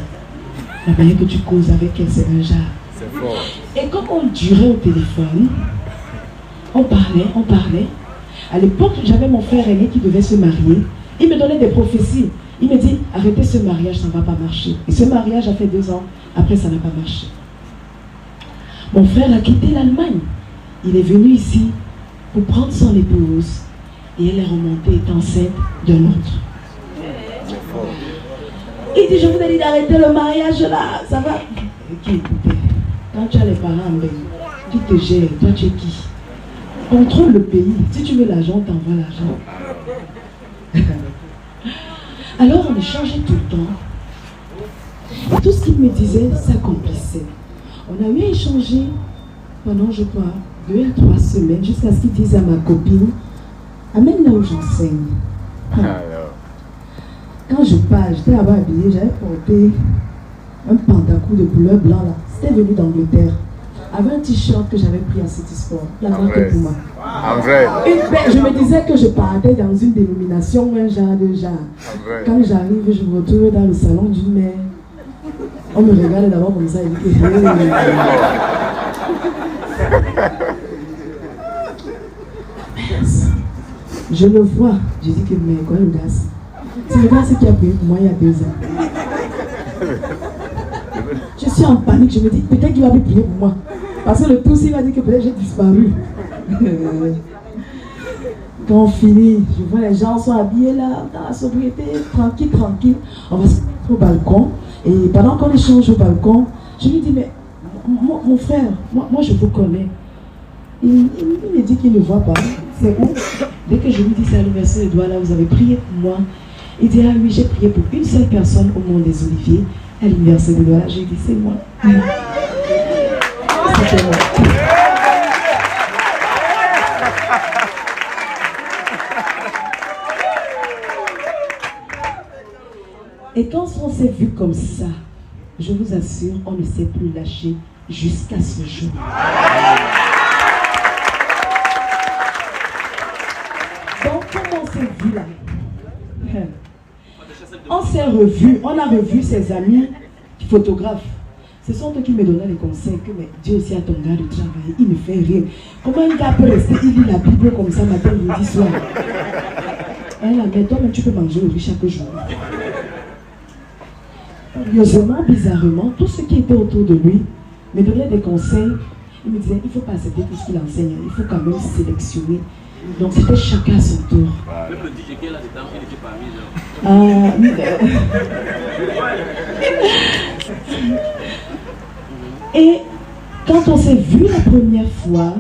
La manière que tu causes avec elle, c'est un genre. C'est fort. Et comme on durait au téléphone, on parlait. À l'époque, j'avais mon frère aîné qui devait se marier. Il me donnait des prophéties. Il me dit, arrêtez ce mariage, ça ne va pas marcher. Et ce mariage a fait 2 ans. Après, ça n'a pas marché. Mon frère a quitté l'Allemagne. Il est venu ici pour prendre son épouse. Et elle est remontée, est enceinte d'un autre. Il dit, je vous ai dit d'arrêter le mariage là. Ça va. Qui écoutez, quand tu as les parents en bain, tu te gères. Toi, tu es qui? Contrôle le pays. Si tu veux l'argent, t'envoies l'argent. Alors on échangeait tout le temps. Tout ce qu'il me disait s'accomplissait. On a eu à échanger pendant, je crois, 2 à 3 semaines, jusqu'à ce qu'il dise à ma copine, amène là où j'enseigne. Quand je parle, j'étais là-bas habillée, j'avais porté un pantalon de couleur blanc là. C'était venu d'Angleterre. Avec un t-shirt que j'avais pris en City Sport, la marque Puma. Je me disais que je partais dans une dénomination, un genre de genre. Quand j'arrive, je me retrouve dans le salon d'une mère. On me regarde d'abord comme ça et dit je le vois, je dis que mais quoi le gars? C'est le gars qui a payé pour moi il y a 2 ans. Je suis en panique, je me dis peut-être qu'il va me prier pour moi. Parce que le tout, il va dire que peut-être j'ai disparu. Quand on finit, je vois les gens sont habillés là, dans la sobriété, tranquille. On va se mettre au balcon. Et pendant qu'on échange au balcon, je lui dis, mais mon frère, moi je vous connais. Il me dit qu'il ne voit pas. C'est où? Dès que je lui dis c'est à l'université de Douala, vous avez prié pour moi. Il dit, ah oui, j'ai prié pour une seule personne au monde des Oliviers. À l'université de Douala, j'ai dit, c'est moi. C'était moi. Et quand on s'est vu comme ça, je vous assure, on ne s'est plus lâché jusqu'à ce jour. Donc, comme on s'est vu là, on s'est revu, on a revu ses amis photographes. Ce sont eux qui me donnaient les conseils que mais Dieu aussi a ton gars de travailler, il ne fait rien. Comment un gars peut rester, il lit la Bible comme ça matin, midi, soir. Mais toi-même tu peux manger au riz chaque jour. Curieusement, bizarrement, tous ceux qui étaient autour de lui me donnaient des conseils. Ils me disaient, il ne faut pas accepter tout ce qu'il enseigne, il faut quand même sélectionner. Donc c'était chacun à son tour. Même le DJ qui est là-dedans, il était parmi. Et quand on s'est vu la première fois,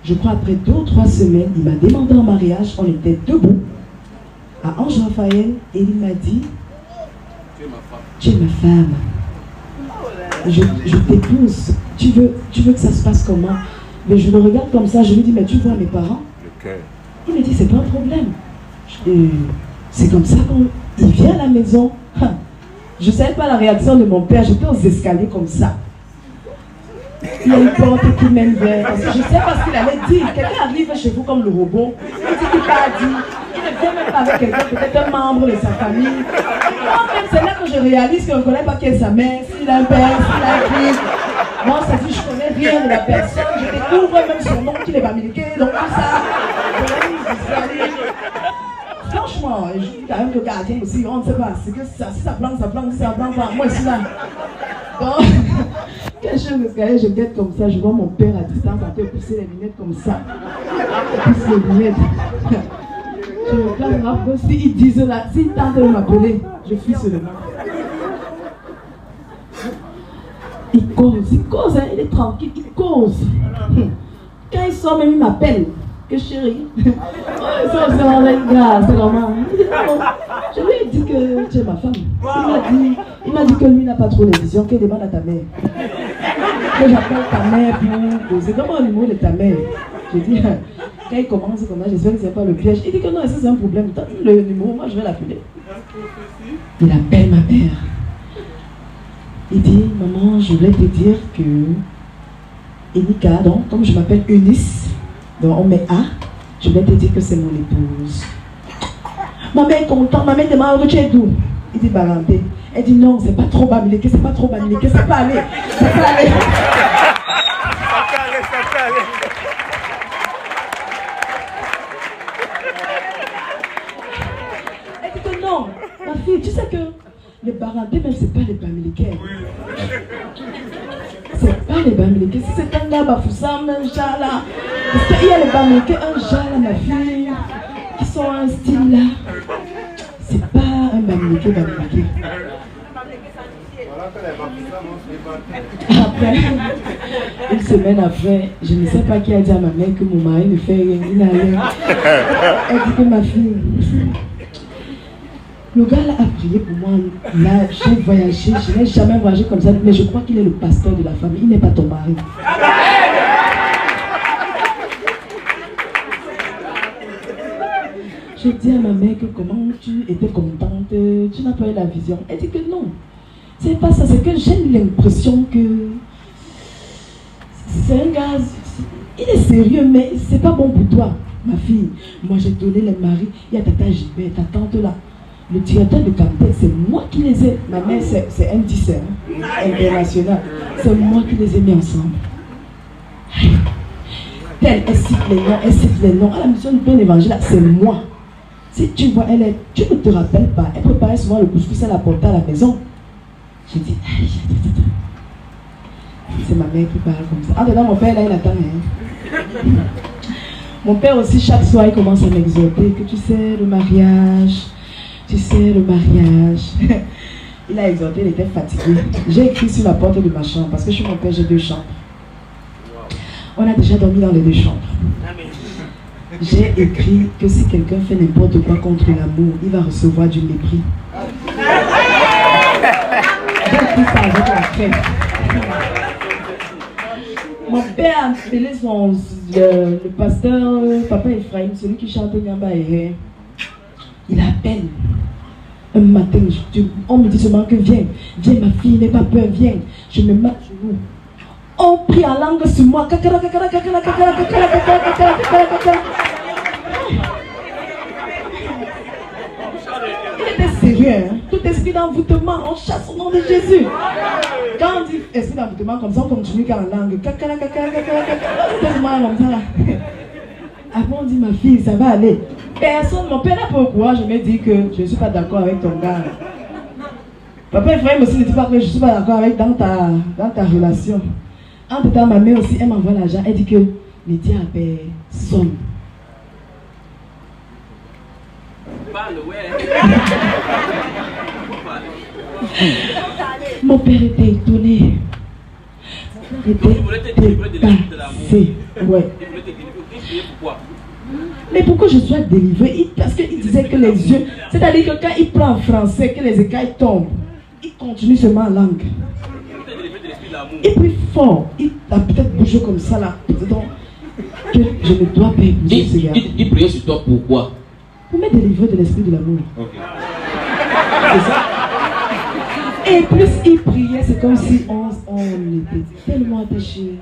je crois après 2 ou 3 semaines, il m'a demandé en mariage, on était debout à Ange Raphaël et il m'a dit, tu es ma femme, je t'épouse, tu veux que ça se passe comment? Mais je le regarde comme ça, je lui dis, mais tu vois mes parents? Il me dit, c'est pas un problème. C'est comme ça qu'il vient à la maison. Je ne savais pas la réaction de mon père, j'étais aux escaliers comme ça. Il y a une porte qui mène vers. Je sais pas ce qu'il allait dire. Quelqu'un arrive chez vous comme le robot. Il dit qu'il pas dit. Il ne vient même pas avec quelqu'un, peut-être un membre de sa famille. Moi-même, c'est là que je réalise qu'on ne connaît pas qui est sa mère, s'il a un père, s'il a un fils. Moi, ça dit, je ne connais rien de la personne. Je découvre même son nom qui n'est pas militaire, donc tout ça. Franchement, je dis quand même que le gardien aussi, on ne sait pas. C'est que ça, si ça plante, ça plante, si ça plante pas. Moi, je suis là. Donc, quand je suis l'escalier, je guette comme ça, je vois mon père à distance en train de pousser les lunettes comme ça. Il pousse les lunettes. Je regarde là, s'ils disent là, s'ils tentent de m'appeler, je fuis seulement. Il cause, hein, il est tranquille, il cause. Quand il sort, même il m'appelle. Que chérie. C'est vraiment. Je lui ai dit que tu es ma femme. Il m'a dit que lui n'a pas trop les visions, qu'il demande à ta mère. que j'appelle ta mère pour... C'est comment le numéro de ta mère? Je dis, quand il commence comme ça, j'espère que ce n'est pas le piège. Il dit que non, ça c'est un problème. Tant le numéro, moi je vais l'appeler. Il appelle ma mère. Il dit, maman, je voulais te dire que Enika, donc comme je m'appelle Eunice, donc on met A, je voulais te dire que c'est mon épouse. Ma mère est contente, ma mère demande, tu es d'où? Il dit, Baranté. Elle dit, non, c'est pas trop Bamileke, c'est pas trop Bamileke, c'est pas aller, c'est pas aller. Elle dit que non, ma fille, tu sais que les Baranté, même c'est pas les Bamileke. C'est pas les Bamileke, si c'est un gars Bafoussam, un Jala. Parce qu'il y a les Bamileke, un Jala, ma fille, qui sont un style là. C'est pas un Bamileke. Après, une semaine après, je ne sais pas qui a dit à ma mère que mon mari ne fait rien. Il n'a rien. Elle dit que ma fille, le gars là a prié pour moi. Là, j'ai voyagé, je n'ai jamais voyagé comme ça, mais je crois qu'il est le pasteur de la famille. Il n'est pas ton mari. Je dis à ma mère que comment tu étais contente, tu n'as pas eu la vision. Elle dit que non. C'est pas ça, c'est que j'ai l'impression que c'est un gars, il est sérieux, mais c'est pas bon pour toi, ma fille. Moi j'ai donné les maris, il y a tata Gilbert, ta tante là. Le directeur de campagne, c'est moi qui les ai. Ma mère, c'est un dissert international. C'est moi qui les ai mis ensemble. Elle cite les noms. À la mission du plein évangile, c'est moi. Si tu vois, tu ne te rappelles pas, elle préparait souvent le couscous, elle apportait à la maison. J'ai dit, c'est ma mère qui parle comme ça. En dedans, mon père, là, il attend. Mon père aussi, chaque soir, il commence à m'exhorter que tu sais, le mariage. Il a exhorté, il était fatigué. J'ai écrit sur la porte de ma chambre, parce que chez mon père, j'ai 2 chambres. On a déjà dormi dans les 2 chambres. J'ai écrit que si quelqu'un fait n'importe quoi contre l'amour, il va recevoir du mépris. J'ai écrit ça avec la fête. Mon père a appelé le pasteur, Papa Ephraim, celui qui chante Nyamba Ere. Il appelle. Un matin, on me dit seulement que viens, ma fille, n'aie pas peur, viens. Je me mets à genoux. On prie en langue sur moi. Il était sérieux, hein? Tout esprit d'envoûtement, on chasse au nom de Jésus. Quand on dit esprit d'envoûtement comme ça, on continue qu'en langue. Après on dit ma fille, ça va aller. Personne, mon père n'a pas au courant, je me dis que je ne suis pas d'accord avec ton gars. Papa Ephraim aussi ne dit pas que je ne suis pas d'accord avec dans ta relation. En tout cas, ma mère aussi, elle m'envoie l'argent, elle dit que le diable sonne. Mon père était étonné. Il était dépassé. Ouais. Mais pourquoi je sois délivré? Parce qu'il disait que les yeux, c'est-à-dire que quand il prend en français, que les écailles tombent, il continue seulement en langue. Il prie fort, il a peut-être bougé comme ça là. Donc, que je ne dois pas épouser ce gars. Il priait sur toi pourquoi? Pour me délivrer de l'esprit de l'amour. Okay. C'est ça. Et plus il priait, c'est comme si on était tellement attachés.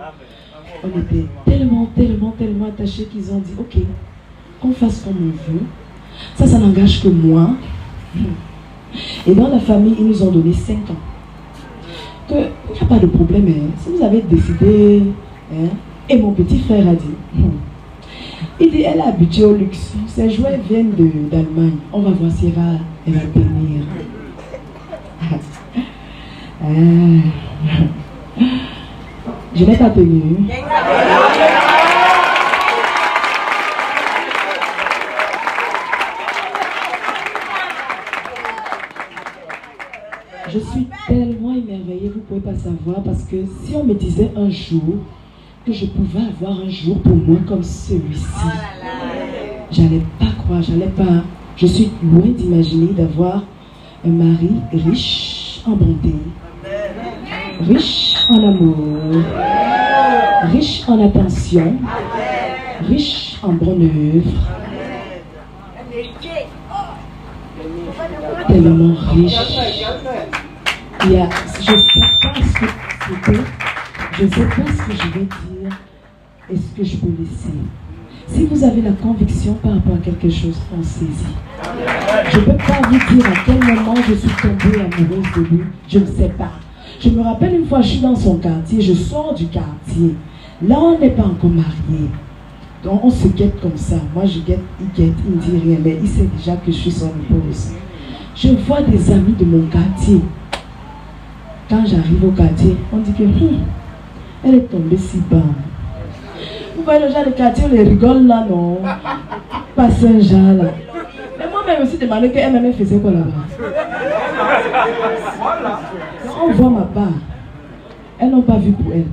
On était tellement attachés qu'ils ont dit, ok, qu'on fasse comme on veut. Ça n'engage que moi. Et dans la famille, ils nous ont donné 5 ans. Il n'y a pas de problème. Hein. Si vous avez décidé, hein, et mon petit frère a dit, il dit, elle est habituée au luxe. Ses jouets viennent d'Allemagne. On va voir si elle va tenir. Je n'ai pas tenu. Je suis tellement émerveillée, vous ne pouvez pas savoir, parce que si on me disait un jour que je pouvais avoir un jour pour moi comme celui-ci, j'allais pas croire, je suis loin d'imaginer d'avoir un mari riche en bonté, riche en amour, riche en attention, riche en bonne œuvre, tellement riche. Il y a, je ne sais pas ce que c'était, je ne sais pas ce que je vais dire et ce que je peux laisser. Si vous avez la conviction par rapport à quelque chose, pensez-y. Je ne peux pas vous dire à quel moment je suis tombée amoureuse de lui, je ne sais pas. Je me rappelle une fois, je suis dans son quartier, je sors du quartier. Là, on n'est pas encore mariés. Donc, on se guette comme ça. Moi, je guette, il guette, il ne dit rien, mais il sait déjà que je suis son épouse. Je vois des amis de mon quartier. Quand j'arrive au quartier, on dit que elle est tombée si bas. Vous voyez le genre de quartier, on les rigole là, non? Pas Saint-Jean là. Mais moi-même aussi demandé qu'elle-même faisait quoi là-bas. On voit ma part. Elles n'ont pas vu pour elle.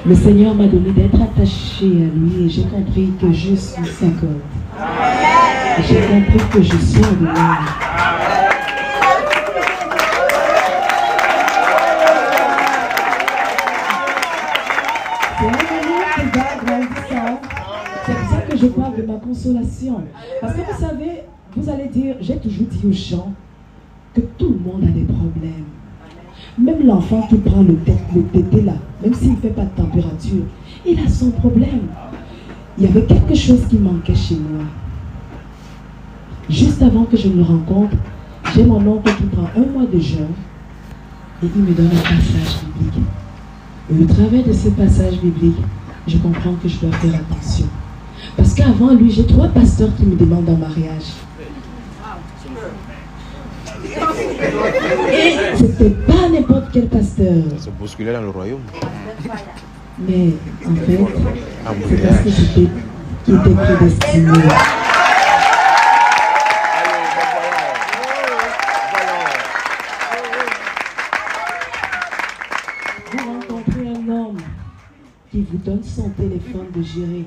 Le Seigneur m'a donné d'être attaché à lui et j'ai compris que je suis sa corde. J'ai compris que je suis de lui. C'est pour ça que je parle de ma consolation. Parce que vous savez, vous allez dire, j'ai toujours dit aux gens que tout le monde a des problèmes. Même l'enfant qui prend le tété là, même s'il ne fait pas de température, il a son problème. Il y avait quelque chose qui manquait chez moi. Juste avant que je me rencontre, j'ai mon oncle qui prend 1 mois de jeûne et il me donne un passage biblique. Et au travers de ce passage biblique, je comprends que je dois faire attention. Parce qu'avant lui, j'ai 3 pasteurs qui me demandent en mariage. Et c'était pas n'importe quel pasteur. Se bousculer dans le royaume. Mais en fait, c'est parce que j'étais qui était prédestiné. Vous rencontrez un homme qui vous donne son téléphone de gérer.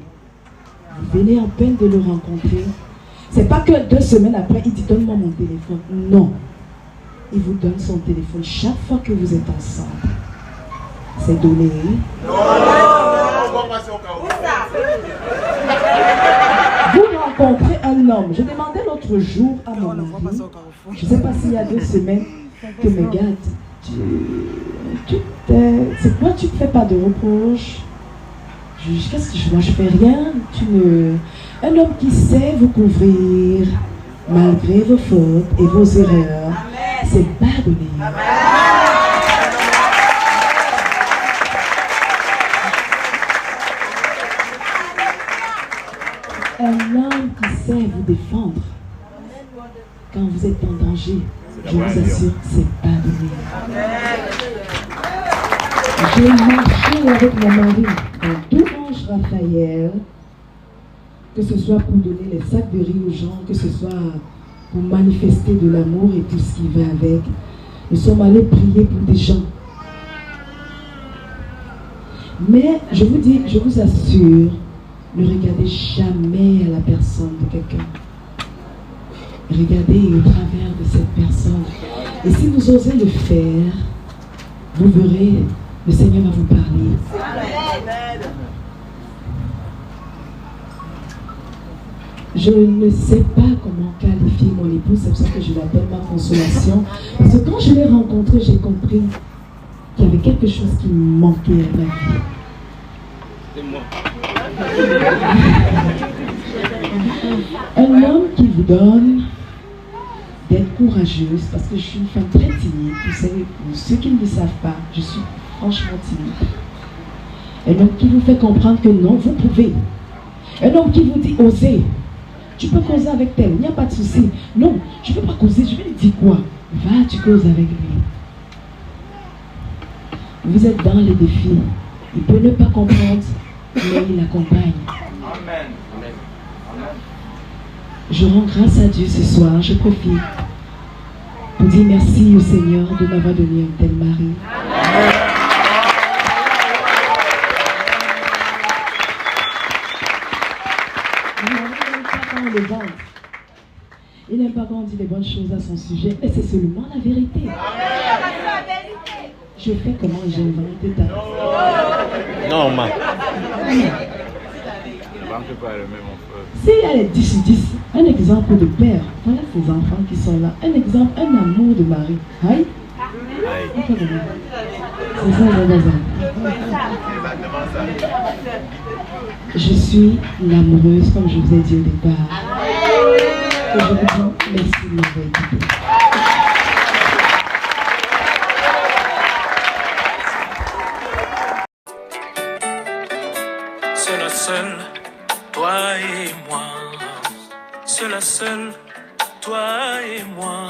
Vous venez en peine de le rencontrer. C'est pas que 2 semaines après, il dit donne-moi mon téléphone. Non. Il vous donne son téléphone chaque fois que vous êtes ensemble. C'est donné. Vous rencontrez un homme. Je demandais l'autre jour à mon mari, je ne sais pas s'il y a 2 semaines, que me garde. C'est quoi, tu ne fais pas de reproches? Qu'est-ce que je fais rien. Un homme qui sait vous couvrir malgré vos fautes et vos erreurs, c'est pardonné. Un homme qui sait vous défendre quand vous êtes en danger, je vous assure, c'est pardonné. J'ai marché avec mon mari dans 2 ranges Raphaël, que ce soit pour donner les sacs de riz aux gens, que ce soit pour manifester de l'amour et tout ce qui va avec. Nous sommes allés prier pour des gens. Mais je vous dis, je vous assure, ne regardez jamais à la personne de quelqu'un. Regardez au travers de cette personne. Et si vous osez le faire, vous verrez, le Seigneur va vous parler. Amen. Je ne sais pas comment qualifier mon épouse, c'est pour ça que je l'appelle ma consolation. Parce que quand je l'ai rencontré, j'ai compris qu'il y avait quelque chose qui me manquait à ma vie. C'est moi. Un homme qui vous donne d'être courageuse, parce que je suis une femme très timide. Vous savez, pour ceux qui ne le savent pas, je suis franchement timide. Un homme qui vous fait comprendre que non, vous pouvez. Un homme qui vous dit osez. Tu peux causer avec tel, il n'y a pas de souci. Non, je ne peux pas causer, je vais lui dire quoi? Va, tu causes avec lui. Vous êtes dans les défis. Il peut ne pas comprendre, mais il accompagne. Amen. Je rends grâce à Dieu ce soir, je profite pour dire merci au Seigneur de m'avoir donné un tel mari. Amen. Il n'aime pas quand on dit les bonnes choses à son sujet, et c'est seulement la vérité. Je fais comment j'invente ta... Non, ma. S'il y a les 10 sur 10, un exemple de père, voilà ces enfants qui sont là. Un exemple, un amour de mari. Aïe. C'est ça, mon voisin. Je suis l'amoureuse, comme je vous ai dit au départ. Et je vous dis merci de m'avoir écouté. C'est la seule, toi et moi. C'est la seule, toi et moi.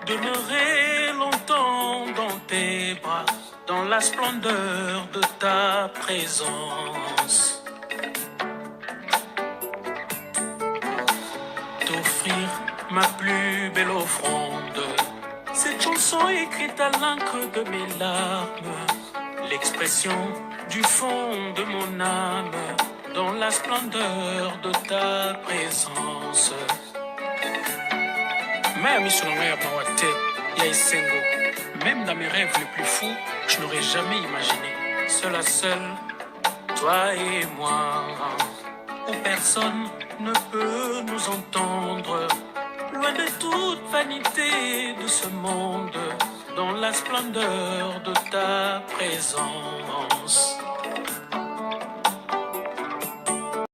Demeurer longtemps dans tes bras, dans la splendeur de ta présence. T'offrir ma plus belle offrande. Cette chanson écrite à l'encre de mes larmes. L'expression du fond de mon âme, dans la splendeur de ta présence. Même dans mes rêves les plus fous, je n'aurais jamais imaginé. Seul à seul, toi et moi, où personne ne peut nous entendre. Loin de toute vanité de ce monde, dans la splendeur de ta présence.